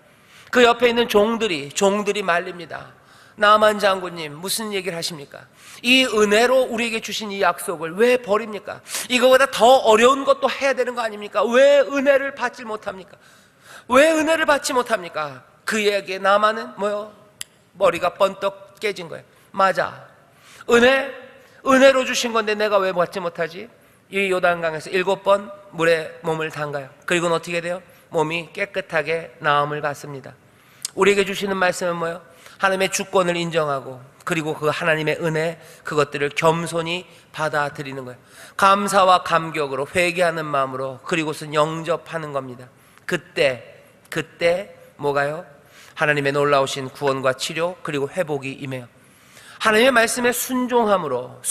그 옆에 있는 종들이 말립니다. 나아만 장군님, 무슨 얘기를 하십니까? 이 은혜로 우리에게 주신 이 약속을 왜 버립니까? 이거보다 더 어려운 것도 해야 되는 거 아닙니까? 왜 은혜를 받지 못합니까? 왜 은혜를 받지 못합니까? 그에게 나아만은 머리가 번떡 깨진 거예요. 맞아, 은혜로 주신 건데 내가 왜 받지 못하지? 이 요단강에서 7번 물에 몸을 담가요. 그리고는 어떻게 돼요? 몸이 깨끗하게 나음을 받습니다. 우리에게 주시는 말씀은 뭐예요? 하나님의 주권을 인정하고 그리고 그 하나님의 은혜, 그것들을 겸손히 받아들이는 거예요. 감사와 감격으로, 회개하는 마음으로, 그리고선 영접하는 겁니다. 그때 뭐가요? 하나님의 놀라우신 구원과 치료 그리고 회복이 임해요. 하나님의 말씀에 순종함으로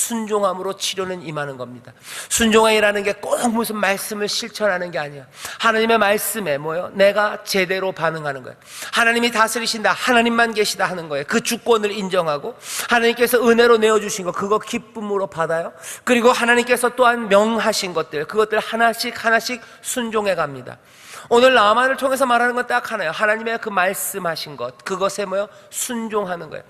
치료는 임하는 겁니다. 순종이라는 게 꼭 무슨 말씀을 실천하는 게 아니야. 하나님의 말씀에 내가 제대로 반응하는 거예요. 하나님이 다스리신다, 하나님만 계시다 하는 거예요. 그 주권을 인정하고 하나님께서 은혜로 내어주신 거 그거 기쁨으로 받아요. 그리고 하나님께서 또한 명하신 것들, 그것들 하나씩 순종해 갑니다. 오늘 나만을 통해서 말하는 건 딱 하나예요. 하나님의 그 말씀하신 것, 그것에 순종하는 거예요.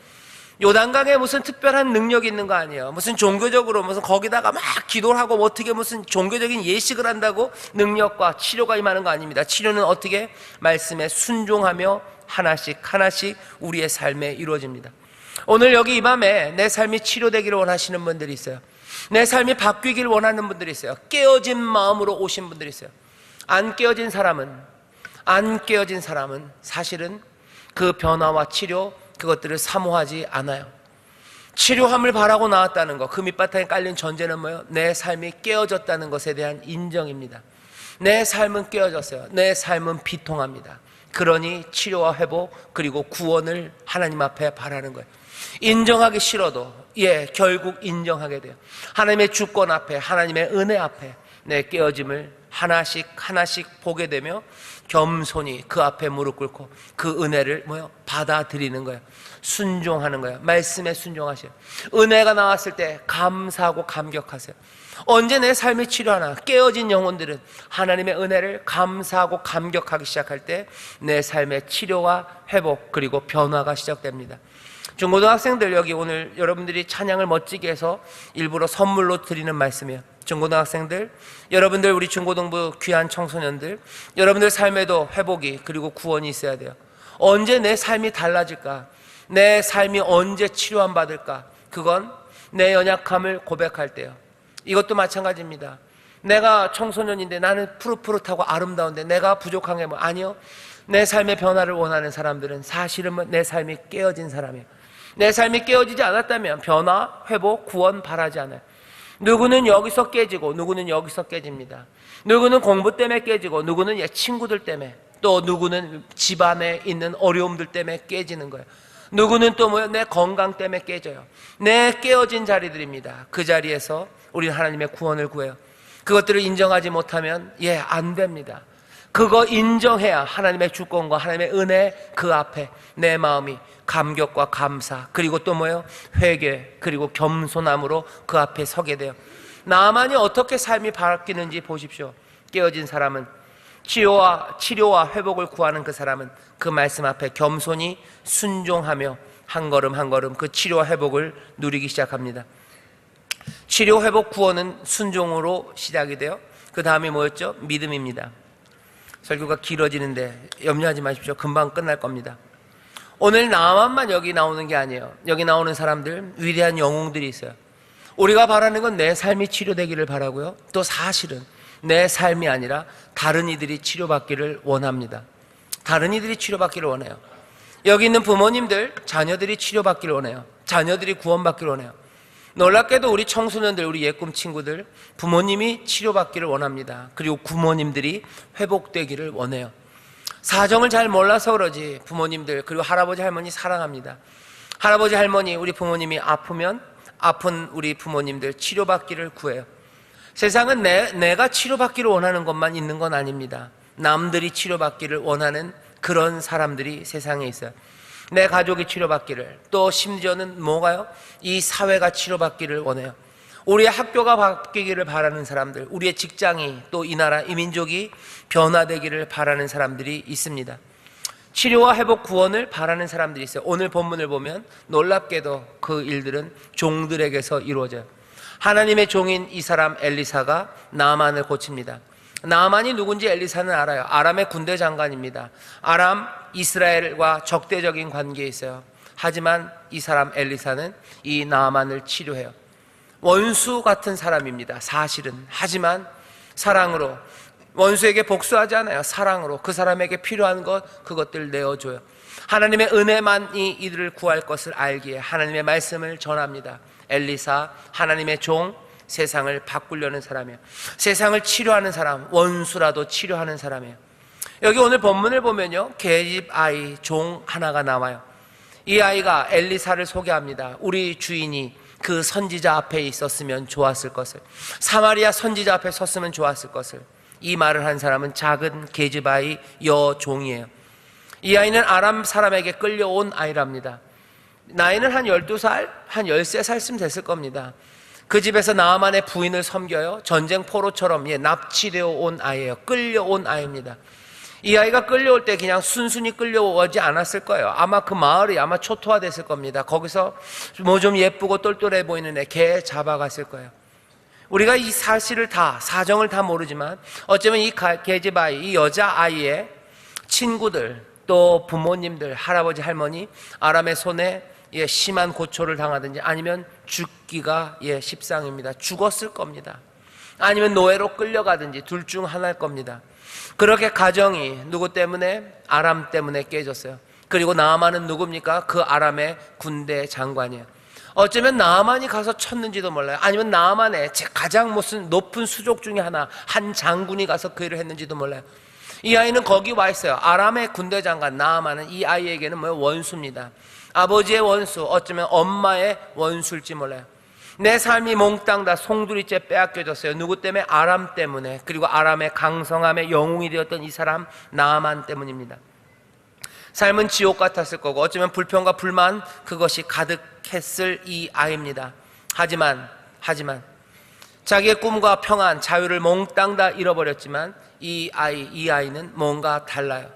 요단강에 무슨 특별한 능력이 있는 거 아니에요. 무슨 종교적으로 거기다가 막 기도를 하고 어떻게 무슨 종교적인 예식을 한다고 능력과 치료가 임하는 거 아닙니다. 치료는 어떻게? 말씀에 순종하며 하나씩 우리의 삶에 이루어집니다. 오늘 여기 이 밤에 내 삶이 치료되기를 원하시는 분들이 있어요. 내 삶이 바뀌기를 원하는 분들이 있어요. 깨어진 마음으로 오신 분들이 있어요. 안 깨어진 사람은 사실은 그 변화와 치료, 그것들을 사모하지 않아요. 치료함을 바라고 나왔다는 것, 그 밑바탕에 깔린 전제는 내 삶이 깨어졌다는 것에 대한 인정입니다. 내 삶은 깨어졌어요. 내 삶은 비통합니다. 그러니 치료와 회복 그리고 구원을 하나님 앞에 바라는 거예요. 인정하기 싫어도 결국 인정하게 돼요. 하나님의 주권 앞에, 하나님의 은혜 앞에 내 깨어짐을 하나씩 보게 되며 겸손히 그 앞에 무릎 꿇고 그 은혜를 받아들이는 거예요. 순종하는 거예요. 말씀에 순종하세요. 은혜가 나왔을 때 감사하고 감격하세요. 언제 내 삶이 치료하나? 깨어진 영혼들은 하나님의 은혜를 감사하고 감격하기 시작할 때 내 삶의 치료와 회복 그리고 변화가 시작됩니다. 중고등학생들, 여기 오늘 여러분들이 찬양을 멋지게 해서 일부러 선물로 드리는 말씀이에요. 중고등학생들, 여러분들, 우리 중고등부 귀한 청소년들, 여러분들 삶에도 회복이 그리고 구원이 있어야 돼요. 언제 내 삶이 달라질까? 내 삶이 언제 치료함 받을까? 그건 내 연약함을 고백할 때요. 이것도 마찬가지입니다. 내가 청소년인데 나는 푸릇푸릇하고 아름다운데 내가 부족한 게 아니요. 내 삶의 변화를 원하는 사람들은 사실은 내 삶이 깨어진 사람이에요. 내 삶이 깨어지지 않았다면 변화, 회복, 구원 바라지 않아요. 누구는 여기서 깨지고 누구는 여기서 깨집니다. 누구는 공부 때문에 깨지고 누구는 친구들 때문에, 또 누구는 집안에 있는 어려움들 때문에 깨지는 거예요. 누구는 또 내 건강 때문에 깨져요. 내 깨어진 자리들입니다. 그 자리에서 우리는 하나님의 구원을 구해요. 그것들을 인정하지 못하면 안 됩니다. 그거 인정해야 하나님의 주권과 하나님의 은혜 그 앞에 내 마음이 감격과 감사 그리고 또 회개 그리고 겸손함으로 그 앞에 서게 돼요. 나만이 어떻게 삶이 바뀌는지 보십시오. 깨어진 사람은 치료와 회복을 구하는 그 사람은 그 말씀 앞에 겸손히 순종하며 한 걸음 한 걸음 그 치료와 회복을 누리기 시작합니다. 치료, 회복, 구원은 순종으로 시작이 돼요. 그 다음이 뭐였죠? 믿음입니다. 설교가 길어지는데 염려하지 마십시오. 금방 끝날 겁니다. 오늘 나만만 여기 나오는 게 아니에요. 여기 나오는 사람들, 위대한 영웅들이 있어요. 우리가 바라는 건 내 삶이 치료되기를 바라고요. 또 사실은 내 삶이 아니라 다른 이들이 치료받기를 원합니다. 다른 이들이 치료받기를 원해요. 여기 있는 부모님들, 자녀들이 치료받기를 원해요. 자녀들이 구원받기를 원해요. 놀랍게도 우리 청소년들, 우리 예꿈 친구들, 부모님이 치료받기를 원합니다. 그리고 부모님들이 회복되기를 원해요. 사정을 잘 몰라서 그러지 부모님들 그리고 할아버지 할머니 사랑합니다. 할아버지 할머니, 우리 부모님이 아프면 아픈 우리 부모님들 치료받기를 구해요. 세상은 내가 치료받기를 원하는 것만 있는 건 아닙니다. 남들이 치료받기를 원하는 그런 사람들이 세상에 있어요. 내 가족이 치료받기를, 또 심지어는 이 사회가 치료받기를 원해요. 우리의 학교가 바뀌기를 바라는 사람들, 우리의 직장이, 또 이 나라, 이 민족이 변화되기를 바라는 사람들이 있습니다. 치료와 회복, 구원을 바라는 사람들이 있어요. 오늘 본문을 보면 놀랍게도 그 일들은 종들에게서 이루어져요. 하나님의 종인 이 사람 엘리사가 나아만을 고칩니다. 나아만이 누군지 엘리사는 알아요. 아람의 군대 장관입니다. 아람, 이스라엘과 적대적인 관계에 있어요. 하지만 이 사람 엘리사는 이 나아만을 치료해요. 원수 같은 사람입니다, 사실은. 하지만 사랑으로, 원수에게 복수하지 않아요. 사랑으로 그 사람에게 필요한 그것들 내어줘요. 하나님의 은혜만이 이들을 구할 것을 알기에 하나님의 말씀을 전합니다. 엘리사, 하나님의 종, 세상을 바꾸려는 사람이에요. 세상을 치료하는 사람, 원수라도 치료하는 사람이에요. 여기 오늘 본문을 보면요, 계집 아이, 종 하나가 나와요. 이 아이가 엘리사를 소개합니다. 우리 주인이 그 선지자 앞에 있었으면 좋았을 것을, 사마리아 선지자 앞에 섰으면 좋았을 것을. 이 말을 한 사람은 작은 게즈바의 여종이에요. 이 아이는 아람 사람에게 끌려온 아이랍니다. 나이는 한 12살, 한 13살쯤 됐을 겁니다. 그 집에서 나아만의 부인을 섬겨요. 전쟁 포로처럼 납치되어 온 아이예요. 끌려온 아이입니다. 이 아이가 끌려올 때 그냥 순순히 끌려오지 않았을 거예요. 아마 그 마을이 아마 초토화됐을 겁니다. 거기서 뭐 좀 예쁘고 똘똘해 보이는 애 걔 잡아갔을 거예요. 우리가 이 사실을 다, 사정을 다 모르지만 어쩌면 이 게즈바이, 이 여자아이의 친구들, 또 부모님들, 할아버지 할머니 아람의 손에 심한 고초를 당하든지 아니면 죽기가 십상입니다. 죽었을 겁니다. 아니면 노예로 끌려가든지 둘 중 하나일 겁니다. 그렇게 가정이 누구 때문에? 아람 때문에 깨졌어요. 그리고 나아만은 누굽니까? 그 아람의 군대 장관이에요. 어쩌면 나아만이 가서 쳤는지도 몰라요. 아니면 나아만의 가장 무슨 높은 수족 중에 하나, 한 장군이 가서 그 일을 했는지도 몰라요. 이 아이는 거기 와 있어요. 아람의 군대 장관 나아만은 이 아이에게는 원수입니다. 아버지의 원수, 어쩌면 엄마의 원수일지 몰라요. 내 삶이 몽땅 다 송두리째 빼앗겨졌어요. 누구 때문에? 아람 때문에. 그리고 아람의 강성함의 영웅이 되었던 이 사람 나아만 때문입니다. 삶은 지옥 같았을 거고 어쩌면 불평과 불만 그것이 가득했을 이 아이입니다. 하지만 자기의 꿈과 평안, 자유를 몽땅 다 잃어버렸지만 이 아이는 뭔가 달라요.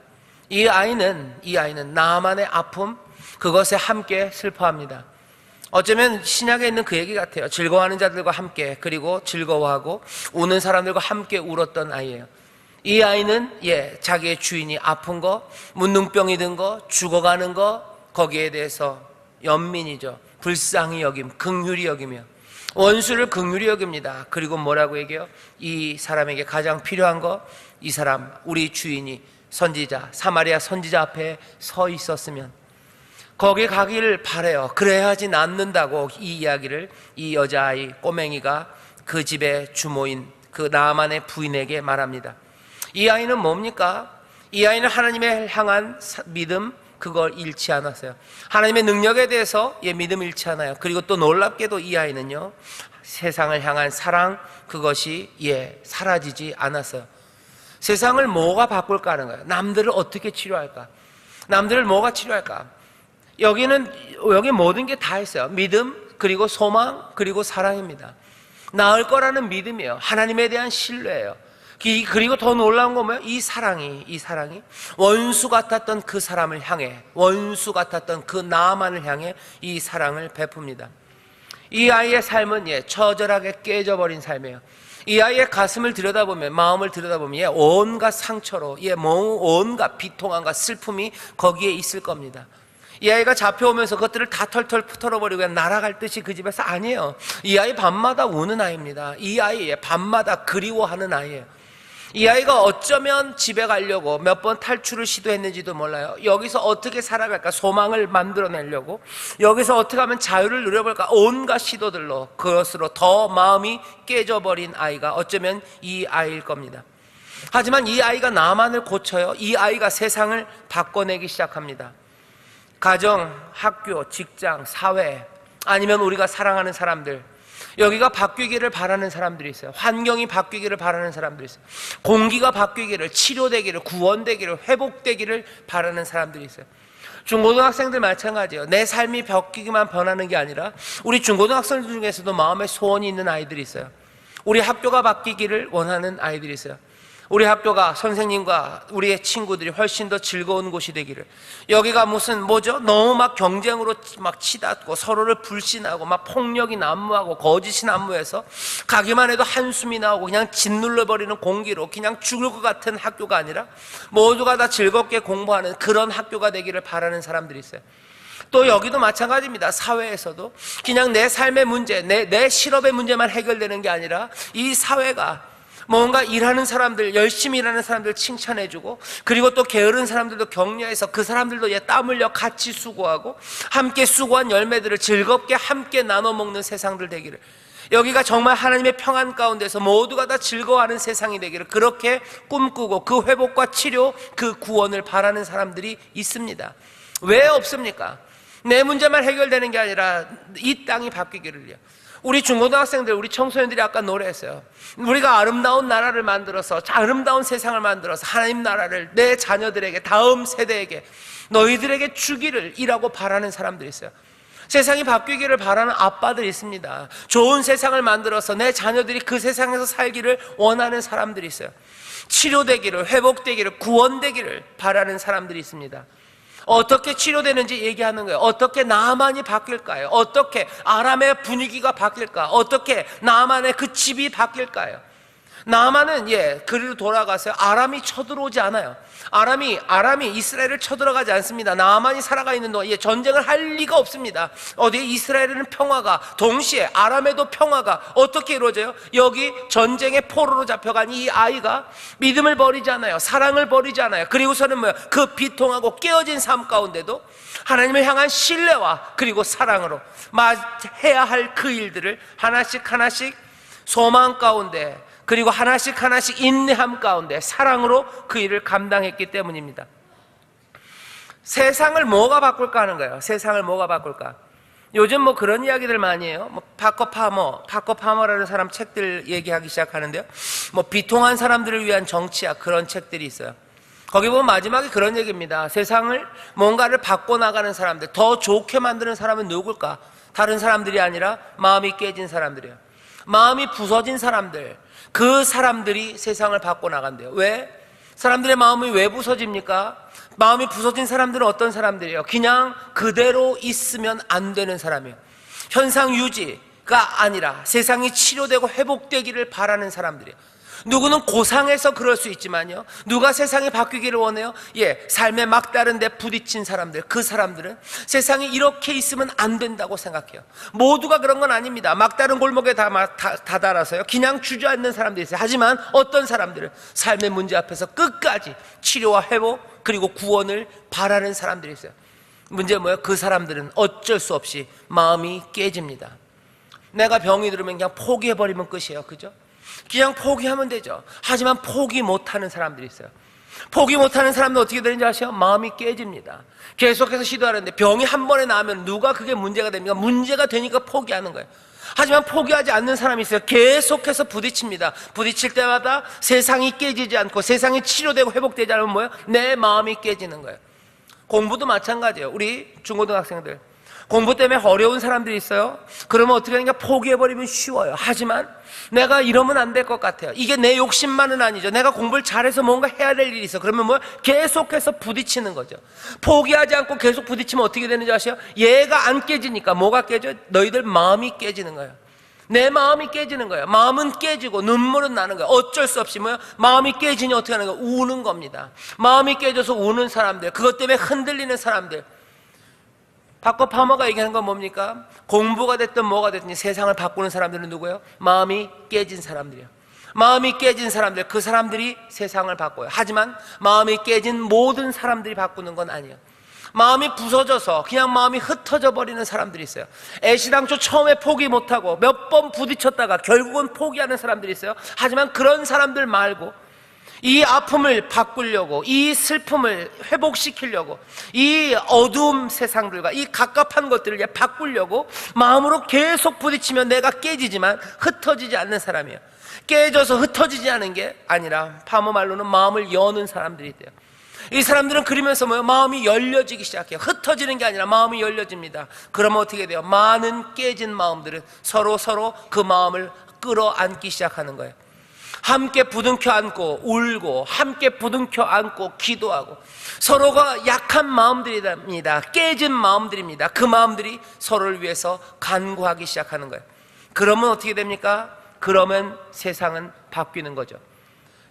이 아이는 나아만의 아픔, 그것에 함께 슬퍼합니다. 어쩌면 신약에 있는 그 얘기 같아요. 즐거워하는 자들과 함께, 그리고 즐거워하고 우는 사람들과 함께 울었던 아이예요. 이 아이는 자기의 주인이 아픈 거, 문둥병이 든 거, 죽어가는 거, 거기에 대해서 연민이죠. 불쌍히 여김, 긍휼히 여기며 원수를 긍휼히 여깁니다. 그리고 뭐라고 얘기해요? 이 사람에게 가장 필요한 거, 이 사람 우리 주인이 선지자, 사마리아 선지자 앞에 서 있었으면 거기 가기를 바래요. 그래야지 낫는다고 이 이야기를 이 여자아이 꼬맹이가 그 집의 주모인 그 나아만의 부인에게 말합니다. 이 아이는 뭡니까? 이 아이는 하나님의 향한 믿음, 그걸 잃지 않았어요. 하나님의 능력에 대해서 믿음 잃지 않아요. 그리고 또 놀랍게도 이 아이는요, 세상을 향한 사랑, 그것이 사라지지 않았어요. 세상을 뭐가 바꿀까 하는 거예요. 남들을 어떻게 치료할까? 남들을 뭐가 치료할까? 여기 모든 게 다 있어요. 믿음, 그리고 소망, 그리고 사랑입니다. 나을 거라는 믿음이에요. 하나님에 대한 신뢰예요. 그리고 더 놀라운 건 뭐예요? 이 사랑이 원수 같았던 그 사람을 향해, 원수 같았던 그 나아만을 향해 이 사랑을 베풉니다. 이 아이의 삶은 처절하게 깨져버린 삶이에요. 이 아이의 가슴을 들여다보면, 마음을 들여다보면 온갖 상처로 온갖 비통함과 슬픔이 거기에 있을 겁니다. 이 아이가 잡혀오면서 그것들을 다 털털 털어버리고 그냥 날아갈 듯이 그 집에서 아니에요. 이 아이 밤마다 우는 아이입니다. 이 아이 밤마다 그리워하는 아이예요. 이 아이가 어쩌면 집에 가려고 몇 번 탈출을 시도했는지도 몰라요. 여기서 어떻게 살아갈까, 소망을 만들어내려고, 여기서 어떻게 하면 자유를 누려볼까, 온갖 시도들로 그것으로 더 마음이 깨져버린 아이가 어쩌면 이 아이일 겁니다. 하지만 이 아이가 나만을 고쳐요. 이 아이가 세상을 바꿔내기 시작합니다. 가정, 학교, 직장, 사회, 아니면 우리가 사랑하는 사람들, 여기가 바뀌기를 바라는 사람들이 있어요. 환경이 바뀌기를 바라는 사람들이 있어요. 공기가 바뀌기를, 치료되기를, 구원되기를, 회복되기를 바라는 사람들이 있어요. 중고등학생들 마찬가지예요. 내 삶이 바뀌기만 변하는 게 아니라 우리 중고등학생들 중에서도 마음에 소원이 있는 아이들이 있어요. 우리 학교가 바뀌기를 원하는 아이들이 있어요. 우리 학교가 선생님과 우리의 친구들이 훨씬 더 즐거운 곳이 되기를, 여기가 너무 막 경쟁으로 막 치닫고 서로를 불신하고 막 폭력이 난무하고 거짓이 난무해서 가기만 해도 한숨이 나오고 그냥 짓눌러버리는 공기로 그냥 죽을 것 같은 학교가 아니라 모두가 다 즐겁게 공부하는 그런 학교가 되기를 바라는 사람들이 있어요. 또 여기도 마찬가지입니다. 사회에서도 그냥 내 삶의 문제, 내 실업의 문제만 해결되는 게 아니라 이 사회가 뭔가 일하는 사람들, 열심히 일하는 사람들 칭찬해주고, 그리고 또 게으른 사람들도 격려해서 그 사람들도 땀 흘려 같이 수고하고 함께 수고한 열매들을 즐겁게 함께 나눠 먹는 세상들 되기를, 여기가 정말 하나님의 평안 가운데서 모두가 다 즐거워하는 세상이 되기를 그렇게 꿈꾸고 그 회복과 치료, 그 구원을 바라는 사람들이 있습니다. 왜 없습니까? 내 문제만 해결되는 게 아니라 이 땅이 바뀌기를요. 우리 중고등학생들, 우리 청소년들이 아까 노래했어요. 우리가 아름다운 나라를 만들어서, 아름다운 세상을 만들어서 하나님 나라를 내 자녀들에게, 다음 세대에게, 너희들에게 주기를 이라고 바라는 사람들이 있어요. 세상이 바뀌기를 바라는 아빠들이 있습니다. 좋은 세상을 만들어서 내 자녀들이 그 세상에서 살기를 원하는 사람들이 있어요. 치료되기를, 회복되기를, 구원되기를 바라는 사람들이 있습니다. 어떻게 치료되는지 얘기하는 거예요. 어떻게 나만이 바뀔까요? 어떻게 아람의 분위기가 바뀔까? 어떻게 나만의 그 집이 바뀔까요? 나만은 그리로 돌아가서요. 아람이 쳐들어오지 않아요. 아람이 이스라엘을 쳐들어가지 않습니다. 나만이 살아가 있는 동안 전쟁을 할 리가 없습니다. 어디 이스라엘에는 평화가, 동시에 아람에도 평화가 어떻게 이루어져요? 여기 전쟁의 포로로 잡혀간 이 아이가 믿음을 버리지 않아요. 사랑을 버리지 않아요. 그리고서는 그 비통하고 깨어진 삶 가운데도 하나님을 향한 신뢰와 그리고 사랑으로 해야 할 그 일들을 하나씩 소망 가운데, 그리고 하나씩 인내함 가운데 사랑으로 그 일을 감당했기 때문입니다. 세상을 뭐가 바꿀까 하는 거예요. 세상을 뭐가 바꿀까? 요즘 그런 이야기들 많이 해요. 파커 파머라는 사람 책들 얘기하기 시작하는데요. 비통한 사람들을 위한 정치학, 그런 책들이 있어요. 거기 보면 마지막에 그런 얘기입니다. 세상을 뭔가를 바꿔나가는 사람들, 더 좋게 만드는 사람은 누굴까? 다른 사람들이 아니라 마음이 깨진 사람들이에요. 마음이 부서진 사람들, 그 사람들이 세상을 바꿔나간대요. 왜? 사람들의 마음이 왜 부서집니까? 마음이 부서진 사람들은 어떤 사람들이에요? 그냥 그대로 있으면 안 되는 사람이에요. 현상 유지가 아니라 세상이 치료되고 회복되기를 바라는 사람들이에요. 누구는 고상해서 그럴 수 있지만요, 누가 세상이 바뀌기를 원해요? 삶의 막다른 데 부딪힌 사람들, 그 사람들은 세상이 이렇게 있으면 안 된다고 생각해요. 모두가 그런 건 아닙니다. 막다른 골목에 다다라서요 그냥 주저앉는 사람들이 있어요. 하지만 어떤 사람들은 삶의 문제 앞에서 끝까지 치료와 회복 그리고 구원을 바라는 사람들이 있어요. 문제는 뭐예요? 그 사람들은 어쩔 수 없이 마음이 깨집니다. 내가 병이 들으면 그냥 포기해버리면 끝이에요. 그죠? 그냥 포기하면 되죠. 하지만 포기 못하는 사람들이 있어요. 포기 못하는 사람들은 어떻게 되는지 아세요? 마음이 깨집니다. 계속해서 시도하는데 병이 한 번에 나면 누가 그게 문제가 됩니까? 문제가 되니까 포기하는 거예요. 하지만 포기하지 않는 사람이 있어요. 계속해서 부딪힙니다. 부딪힐 때마다 세상이 깨지지 않고 세상이 치료되고 회복되지 않으면 뭐예요? 내 마음이 깨지는 거예요. 공부도 마찬가지예요. 우리 중고등학생들 공부 때문에 어려운 사람들이 있어요. 그러면 어떻게 하는가? 포기해버리면 쉬워요. 하지만 내가 이러면 안 될 것 같아요. 이게 내 욕심만은 아니죠. 내가 공부를 잘해서 뭔가 해야 될 일이 있어. 그러면 계속해서 부딪히는 거죠. 포기하지 않고 계속 부딪히면 어떻게 되는지 아세요? 얘가 안 깨지니까 뭐가 깨져? 너희들 마음이 깨지는 거예요. 내 마음이 깨지는 거예요. 마음은 깨지고 눈물은 나는 거예요. 어쩔 수 없이 마음이 깨지니 어떻게 하는 거예요? 우는 겁니다. 마음이 깨져서 우는 사람들, 그것 때문에 흔들리는 사람들. 파커 파머가 얘기하는 건 뭡니까? 공부가 됐든 뭐가 됐든 세상을 바꾸는 사람들은 누구예요? 마음이 깨진 사람들이에요. 마음이 깨진 사람들, 그 사람들이 세상을 바꿔요. 하지만 마음이 깨진 모든 사람들이 바꾸는 건 아니에요. 마음이 부서져서 그냥 마음이 흩어져 버리는 사람들이 있어요. 애시당초 처음에 포기 못하고 몇 번 부딪혔다가 결국은 포기하는 사람들이 있어요. 하지만 그런 사람들 말고 이 아픔을 바꾸려고, 이 슬픔을 회복시키려고, 이 어두움 세상들과 이 갑갑한 것들을 바꾸려고 마음으로 계속 부딪히면 내가 깨지지만 흩어지지 않는 사람이에요. 깨져서 흩어지지 않은 게 아니라 파머 말로는 마음을 여는 사람들이 돼요. 이 사람들은 그러면서 마음이 열려지기 시작해요. ht어지는 게 아니라 마음이 열려집니다. 그러면 어떻게 돼요? 많은 깨진 마음들은 서로 그 마음을 끌어안기 시작하는 거예요. 함께 부둥켜 안고 울고, 함께 부둥켜 안고 기도하고, 서로가 약한 마음들입니다. 깨진 마음들입니다. 그 마음들이 서로를 위해서 간구하기 시작하는 거예요. 그러면 어떻게 됩니까? 그러면 세상은 바뀌는 거죠.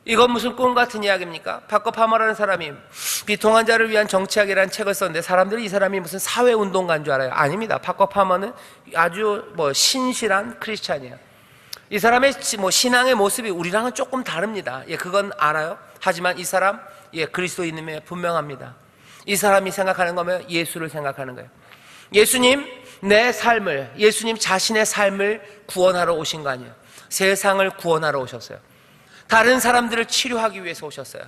이건 무슨 꿈 같은 이야기입니까? 파커 파머라는 사람이 비통한 자를 위한 정치학이라는 책을 썼는데 사람들이 이 사람이 무슨 사회운동가인 줄 알아요. 아닙니다. 파커 파머는 아주 신실한 크리스찬이에요. 이 사람의 신앙의 모습이 우리랑은 조금 다릅니다. 그건 알아요. 하지만 이 사람 그리스도인임에 분명합니다. 이 사람이 생각하는 거면 예수를 생각하는 거예요. 예수님 자신의 삶을 구원하러 오신 거 아니에요. 세상을 구원하러 오셨어요. 다른 사람들을 치료하기 위해서 오셨어요.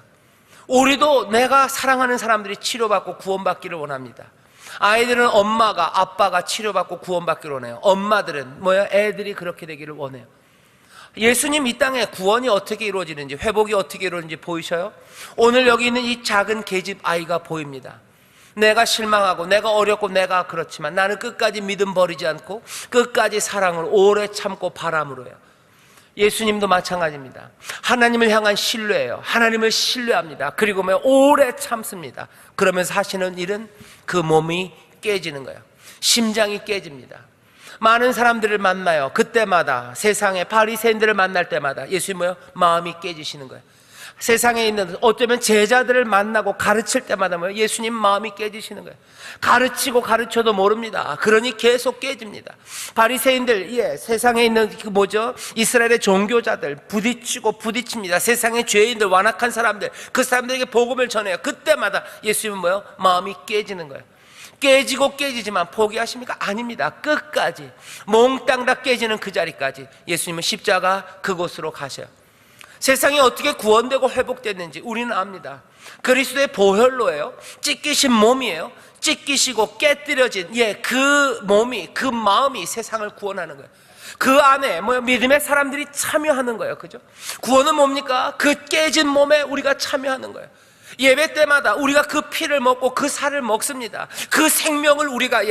우리도 내가 사랑하는 사람들이 치료받고 구원받기를 원합니다. 아이들은 엄마가, 아빠가 치료받고 구원받기를 원해요. 엄마들은 애들이 그렇게 되기를 원해요. 예수님 이 땅에 구원이 어떻게 이루어지는지, 회복이 어떻게 이루어지는지 보이셔요? 오늘 여기 있는 이 작은 계집 아이가 보입니다. 내가 실망하고 내가 어렵고 내가 그렇지만 나는 끝까지 믿음 버리지 않고 끝까지 사랑을 오래 참고 바람으로 해요. 예수님도 마찬가지입니다. 하나님을 향한 신뢰예요. 하나님을 신뢰합니다. 그리고 오래 참습니다. 그러면서 하시는 일은 그 몸이 깨지는 거예요. 심장이 깨집니다. 많은 사람들을 만나요. 그때마다 세상의 바리새인들을 만날 때마다 예수님 마음이 깨지시는 거예요. 세상에 있는 어쩌면 제자들을 만나고 가르칠 때마다 예수님 마음이 깨지시는 거예요. 가르치고 가르쳐도 모릅니다. 그러니 계속 깨집니다. 바리새인들, 세상에 있는 이스라엘의 종교자들 부딪히고 부딪힙니다. 세상의 죄인들, 완악한 사람들, 그 사람들에게 복음을 전해요. 그때마다 예수님은 마음이 깨지는 거예요. 깨지고 깨지지만 포기하십니까? 아닙니다. 끝까지 몽땅 다 깨지는 그 자리까지 예수님은 십자가 그곳으로 가셔요. 세상이 어떻게 구원되고 회복됐는지 우리는 압니다. 그리스도의 보혈로예요. 찢기신 몸이에요. 찢기시고 깨뜨려진 그 몸이, 그 마음이 세상을 구원하는 거예요. 그 안에 믿음의 사람들이 참여하는 거예요. 그죠? 구원은 뭡니까? 그 깨진 몸에 우리가 참여하는 거예요. 예배 때마다 우리가 그 피를 먹고 그 살을 먹습니다. 그 생명을 우리가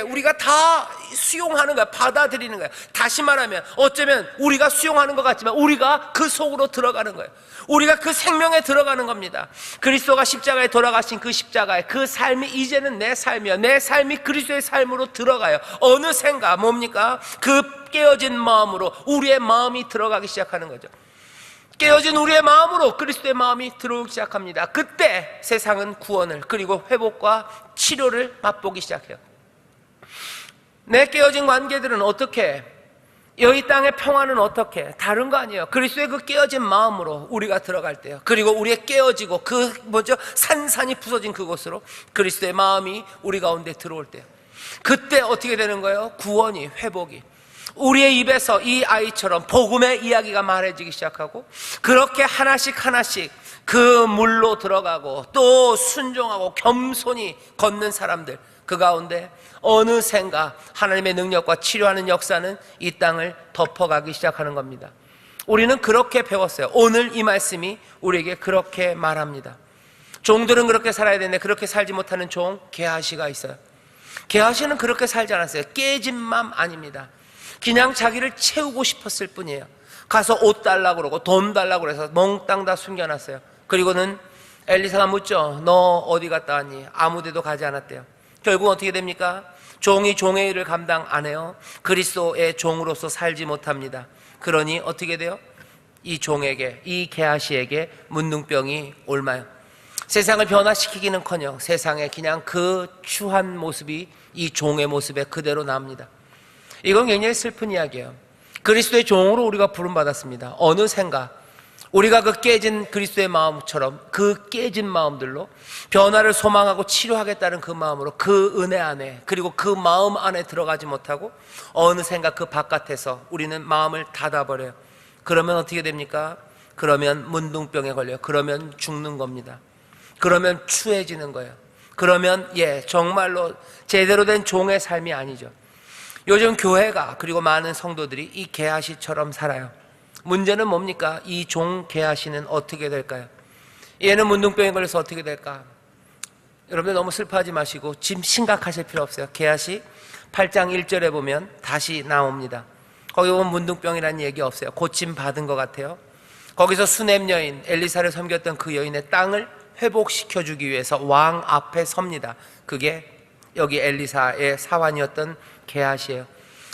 우리가 다 수용하는 거야. 받아들이는 거야. 다시 말하면 어쩌면 우리가 수용하는 것 같지만 우리가 그 속으로 들어가는 거예요. 우리가 그 생명에 들어가는 겁니다. 그리스도가 십자가에 돌아가신 그 십자가에 그 삶이 이제는 내 삶이야. 내 삶이 그리스도의 삶으로 들어가요. 어느샌가 뭡니까? 그 깨어진 마음으로 우리의 마음이 들어가기 시작하는 거죠. 깨어진 우리의 마음으로 그리스도의 마음이 들어오기 시작합니다. 그때 세상은 구원을, 그리고 회복과 치료를 맛보기 시작해요. 내 깨어진 관계들은 어떻게, 여기 땅의 평화는 어떻게, 다른 거 아니에요. 그리스도의 그 깨어진 마음으로 우리가 들어갈 때요. 그리고 우리의 깨어지고 산산이 부서진 그곳으로 그리스도의 마음이 우리 가운데 들어올 때요. 그때 어떻게 되는 거예요? 구원이, 회복이 우리의 입에서 이 아이처럼 복음의 이야기가 말해지기 시작하고, 그렇게 하나씩 하나씩 그 물로 들어가고 또 순종하고 겸손히 걷는 사람들, 그 가운데 어느샌가 하나님의 능력과 치료하는 역사는 이 땅을 덮어가기 시작하는 겁니다. 우리는 그렇게 배웠어요. 오늘 이 말씀이 우리에게 그렇게 말합니다. 종들은 그렇게 살아야 되는데 그렇게 살지 못하는 종 게하시가 있어요. 게하시는 그렇게 살지 않았어요. 깨진 맘 아닙니다. 그냥 자기를 채우고 싶었을 뿐이에요. 가서 옷 달라고 그러고 돈 달라고 그래서 몽땅 다 숨겨놨어요. 그리고는 엘리사가 묻죠. 너 어디 갔다 왔니? 아무 데도 가지 않았대요. 결국 어떻게 됩니까? 종이 종의 일을 감당 안 해요. 그리스도의 종으로서 살지 못합니다. 그러니 어떻게 돼요? 이 종에게, 이 게하시에게 문둥병이 옮아요. 세상을 변화시키기는커녕 세상에 그냥 그 추한 모습이 이 종의 모습에 그대로 나옵니다. 이건 굉장히 슬픈 이야기예요. 그리스도의 종으로 우리가 부름받았습니다. 어느샌가 우리가 그 깨진 그리스도의 마음처럼 그 깨진 마음들로 변화를 소망하고 치료하겠다는 그 마음으로 그 은혜 안에, 그리고 그 마음 안에 들어가지 못하고 어느샌가 그 바깥에서 우리는 마음을 닫아버려요. 그러면 어떻게 됩니까? 그러면 문둥병에 걸려요. 그러면 죽는 겁니다. 그러면 추해지는 거예요. 그러면 정말로 제대로 된 종의 삶이 아니죠. 요즘 교회가, 그리고 많은 성도들이 이 게하시처럼 살아요. 문제는 뭡니까? 이 종 게하시는 어떻게 될까요? 얘는 문둥병에 걸려서 어떻게 될까? 여러분들 너무 슬퍼하지 마시고 지금 심각하실 필요 없어요. 게하시 8장 1절에 보면 다시 나옵니다. 거기 보면 문둥병이라는 얘기 없어요. 고침 받은 것 같아요. 거기서 수넴 여인, 엘리사를 섬겼던 그 여인의 땅을 회복시켜주기 위해서 왕 앞에 섭니다. 그게 여기 엘리사의 사환이었던 게하시예요.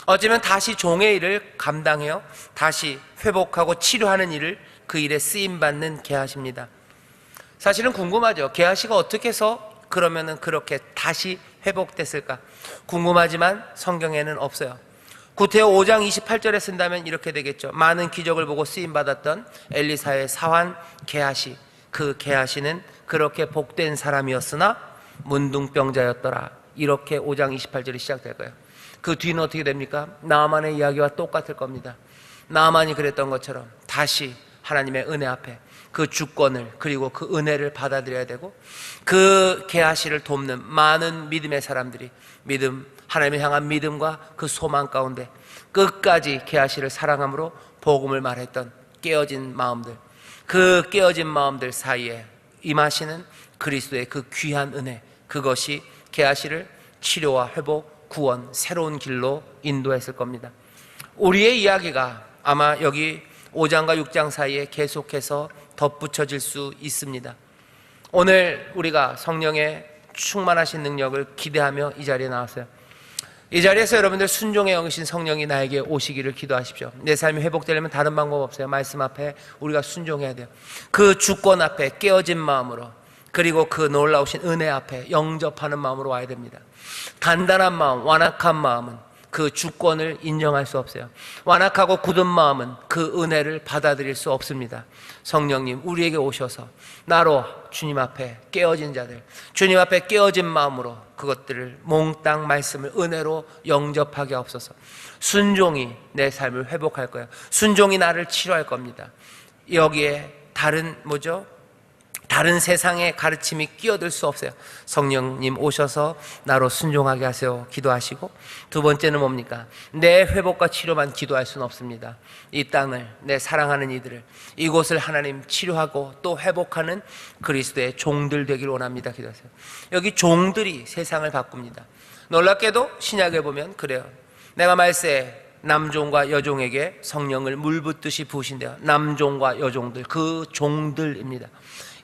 어쩌면 다시 종의 일을 감당해요. 다시 회복하고 치료하는 일을, 그 일에 쓰임받는 게하시입니다. 사실은 궁금하죠. 게하시가 어떻게 해서 그러면은 그렇게 다시 회복됐을까? 궁금하지만 성경에는 없어요. 구태여 5장 28절에 쓴다면 이렇게 되겠죠. 많은 기적을 보고 쓰임받았던 엘리사의 사환 게하시, 그 게하시는 그렇게 복된 사람이었으나 문둥병자였더라. 이렇게 5장 28절이 시작될 거예요. 그 뒤는 어떻게 됩니까? 나아만의 이야기와 똑같을 겁니다. 나아만이 그랬던 것처럼 다시 하나님의 은혜 앞에, 그 주권을 그리고 그 은혜를 받아들여야 되고, 그 게하시를 돕는 많은 믿음의 사람들이 하나님을 향한 믿음과 그 소망 가운데 끝까지 게하시를 사랑함으로 복음을 말했던 깨어진 마음들, 그 깨어진 마음들 사이에 임하시는 그리스도의 그 귀한 은혜, 그것이 게하시를 치료와 회복, 구원, 새로운 길로 인도했을 겁니다. 우리의 이야기가 아마 여기 5장과 6장 사이에 계속해서 덧붙여질 수 있습니다. 오늘 우리가 성령의 충만하신 능력을 기대하며 이 자리에 나왔어요. 이 자리에서 여러분들 순종의 영이신 성령이 나에게 오시기를 기도하십시오. 내 삶이 회복되려면 다른 방법 없어요. 말씀 앞에 우리가 순종해야 돼요. 그 주권 앞에 깨어진 마음으로, 그리고 그 놀라우신 은혜 앞에 영접하는 마음으로 와야 됩니다. 단단한 마음, 완악한 마음은 그 주권을 인정할 수 없어요. 완악하고 굳은 마음은 그 은혜를 받아들일 수 없습니다. 성령님 우리에게 오셔서 나로 주님 앞에 깨어진 자들, 주님 앞에 깨어진 마음으로 그것들을 몽땅 말씀을 은혜로 영접하게 하옵소서. 순종이 내 삶을 회복할 거예요. 순종이 나를 치료할 겁니다. 여기에 다른 세상의 가르침이 끼어들 수 없어요. 성령님 오셔서 나로 순종하게 하세요. 기도하시고, 두 번째는 뭡니까? 내 회복과 치료만 기도할 수는 없습니다. 이 땅을, 내 사랑하는 이들을, 이곳을 하나님 치료하고 또 회복하는 그리스도의 종들 되기를 원합니다. 기도하세요. 여기 종들이 세상을 바꿉니다. 놀랍게도 신약에 보면 그래요. 내가 말세 남종과 여종에게 성령을 물붓듯이 부으신대요. 남종과 여종들, 그 종들입니다.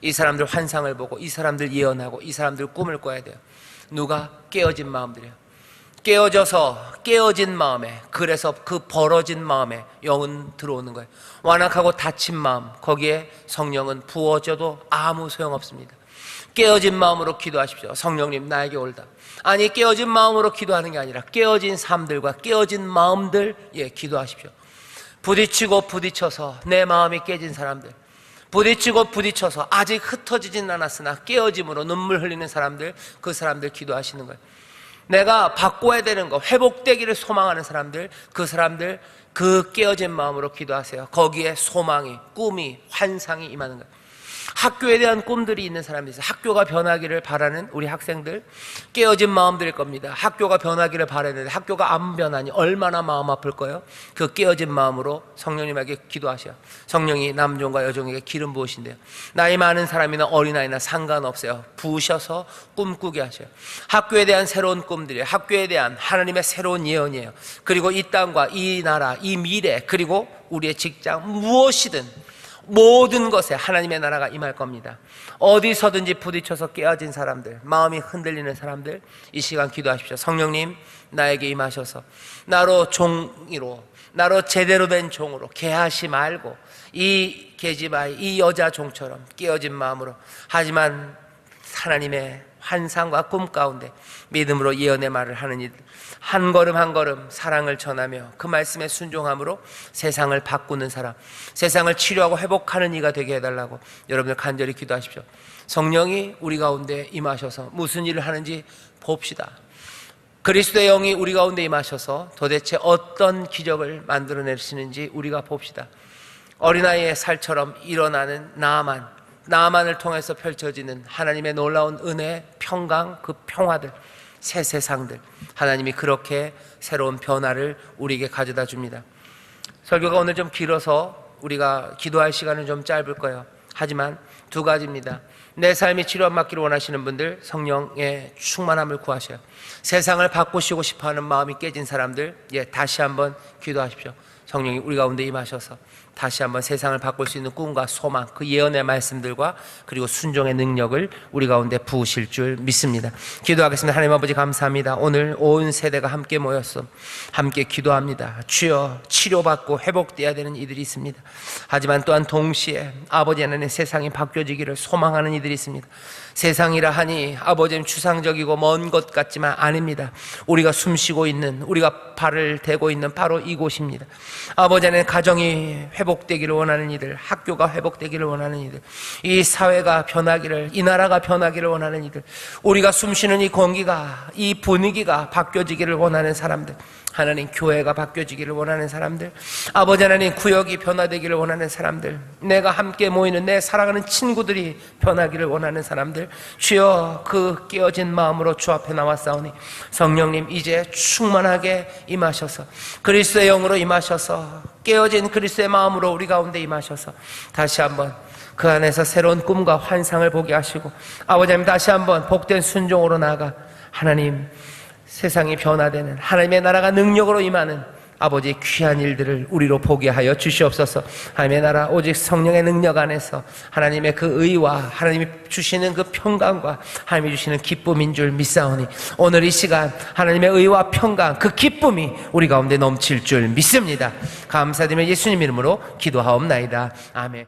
이 사람들 환상을 보고, 이 사람들 예언하고, 이 사람들 꿈을 꿔야 돼요. 누가? 깨어진 마음들이에요. 깨어진 마음에, 그래서 그 벌어진 마음에 영은 들어오는 거예요. 완악하고 다친 마음, 거기에 성령은 부어져도 아무 소용없습니다. 깨어진 마음으로 기도하십시오. 성령님 나에게 올다. 아니, 깨어진 마음으로 기도하는 게 아니라 깨어진 삶들과 깨어진 마음들, 기도하십시오. 부딪히고 부딪혀서 내 마음이 깨진 사람들, 부딪히고 부딪혀서 아직 흩어지진 않았으나 깨어짐으로 눈물 흘리는 사람들, 그 사람들 기도하시는 거예요. 내가 바꿔야 되는 거, 회복되기를 소망하는 사람들, 그 사람들 그 깨어진 마음으로 기도하세요. 거기에 소망이, 꿈이, 환상이 임하는 거예요. 학교에 대한 꿈들이 있는 사람이 있어요. 학교가 변하기를 바라는 우리 학생들, 깨어진 마음들일 겁니다. 학교가 변하기를 바라는데 학교가 안 변하니 얼마나 마음 아플 거예요. 그 깨어진 마음으로 성령님에게 기도하셔요. 성령이 남종과 여종에게 기름 부으신대요. 나이 많은 사람이나 어린아이나 상관없어요. 부으셔서 꿈꾸게 하셔요. 학교에 대한 새로운 꿈들이에요. 학교에 대한 하나님의 새로운 예언이에요. 그리고 이 땅과 이 나라, 이 미래, 그리고 우리의 직장, 무엇이든 모든 것에 하나님의 나라가 임할 겁니다. 어디서든지 부딪혀서 깨어진 사람들, 마음이 흔들리는 사람들, 이 시간 기도하십시오. 성령님 나에게 임하셔서 나로 종이로, 나로 제대로 된 종으로, 게하시 말고 이 계집아이, 이 여자 종처럼 깨어진 마음으로, 하지만 하나님의 환상과 꿈 가운데 믿음으로 예언의 말을 하는 이들, 한 걸음 한 걸음 사랑을 전하며 그 말씀에 순종함으로 세상을 바꾸는 사람, 세상을 치료하고 회복하는 이가 되게 해달라고 여러분들 간절히 기도하십시오. 성령이 우리 가운데 임하셔서 무슨 일을 하는지 봅시다. 그리스도의 영이 우리 가운데 임하셔서 도대체 어떤 기적을 만들어내시는지 우리가 봅시다. 어린아이의 살처럼 일어나는 나아만을 통해서 펼쳐지는 하나님의 놀라운 은혜, 평강, 그 평화들, 새 세상들, 하나님이 그렇게 새로운 변화를 우리에게 가져다 줍니다. 설교가 오늘 좀 길어서 우리가 기도할 시간은 좀 짧을 거예요. 하지만 두 가지입니다. 내 삶이 치료받기를 원하시는 분들, 성령의 충만함을 구하셔요. 세상을 바꾸시고 싶어하는 마음이 깨진 사람들, 다시 한번 기도하십시오. 성령이 우리 가운데 임하셔서 다시 한번 세상을 바꿀 수 있는 꿈과 소망, 그 예언의 말씀들과 그리고 순종의 능력을 우리 가운데 부으실 줄 믿습니다. 기도하겠습니다. 하나님 아버지 감사합니다. 오늘 온 세대가 함께 모였어 함께 기도합니다. 주여, 치료받고 회복되어야 되는 이들이 있습니다. 하지만 또한 동시에 아버지 하나님 세상이 바뀌어지기를 소망하는 이들이 있습니다. 세상이라 하니 아버지는 추상적이고 먼 것 같지만 아닙니다. 우리가 숨쉬고 있는, 우리가 발을 대고 있는 바로 이곳입니다. 아버지 하나님 가정이 회복되기를 원하는 이들, 학교가 회복되기를 원하는 이들, 이 사회가 변하기를, 이 나라가 변하기를 원하는 이들, 우리가 숨쉬는 이 공기가, 이 분위기가 바뀌어지기를 원하는 사람들, 하나님, 교회가 바뀌어지기를 원하는 사람들, 아버지 하나님, 구역이 변화되기를 원하는 사람들, 내가 함께 모이는 내 사랑하는 친구들이 변하기를 원하는 사람들, 주여 그 깨어진 마음으로 주 앞에 나왔사오니 성령님 이제 충만하게 임하셔서 그리스도의 영으로 임하셔서 깨어진 그리스도의 마음으로 우리 가운데 임하셔서 다시 한번 그 안에서 새로운 꿈과 환상을 보게 하시고, 아버지 하나님 다시 한번 복된 순종으로 나아가 하나님, 세상이 변화되는 하나님의 나라가 능력으로 임하는 아버지의 귀한 일들을 우리로 보게 하여 주시옵소서. 하나님의 나라 오직 성령의 능력 안에서 하나님의 그 의와 하나님이 주시는 그 평강과 하나님이 주시는 기쁨인 줄 믿사오니 오늘 이 시간 하나님의 의와 평강, 그 기쁨이 우리 가운데 넘칠 줄 믿습니다. 감사드리며 예수님 이름으로 기도하옵나이다. 아멘.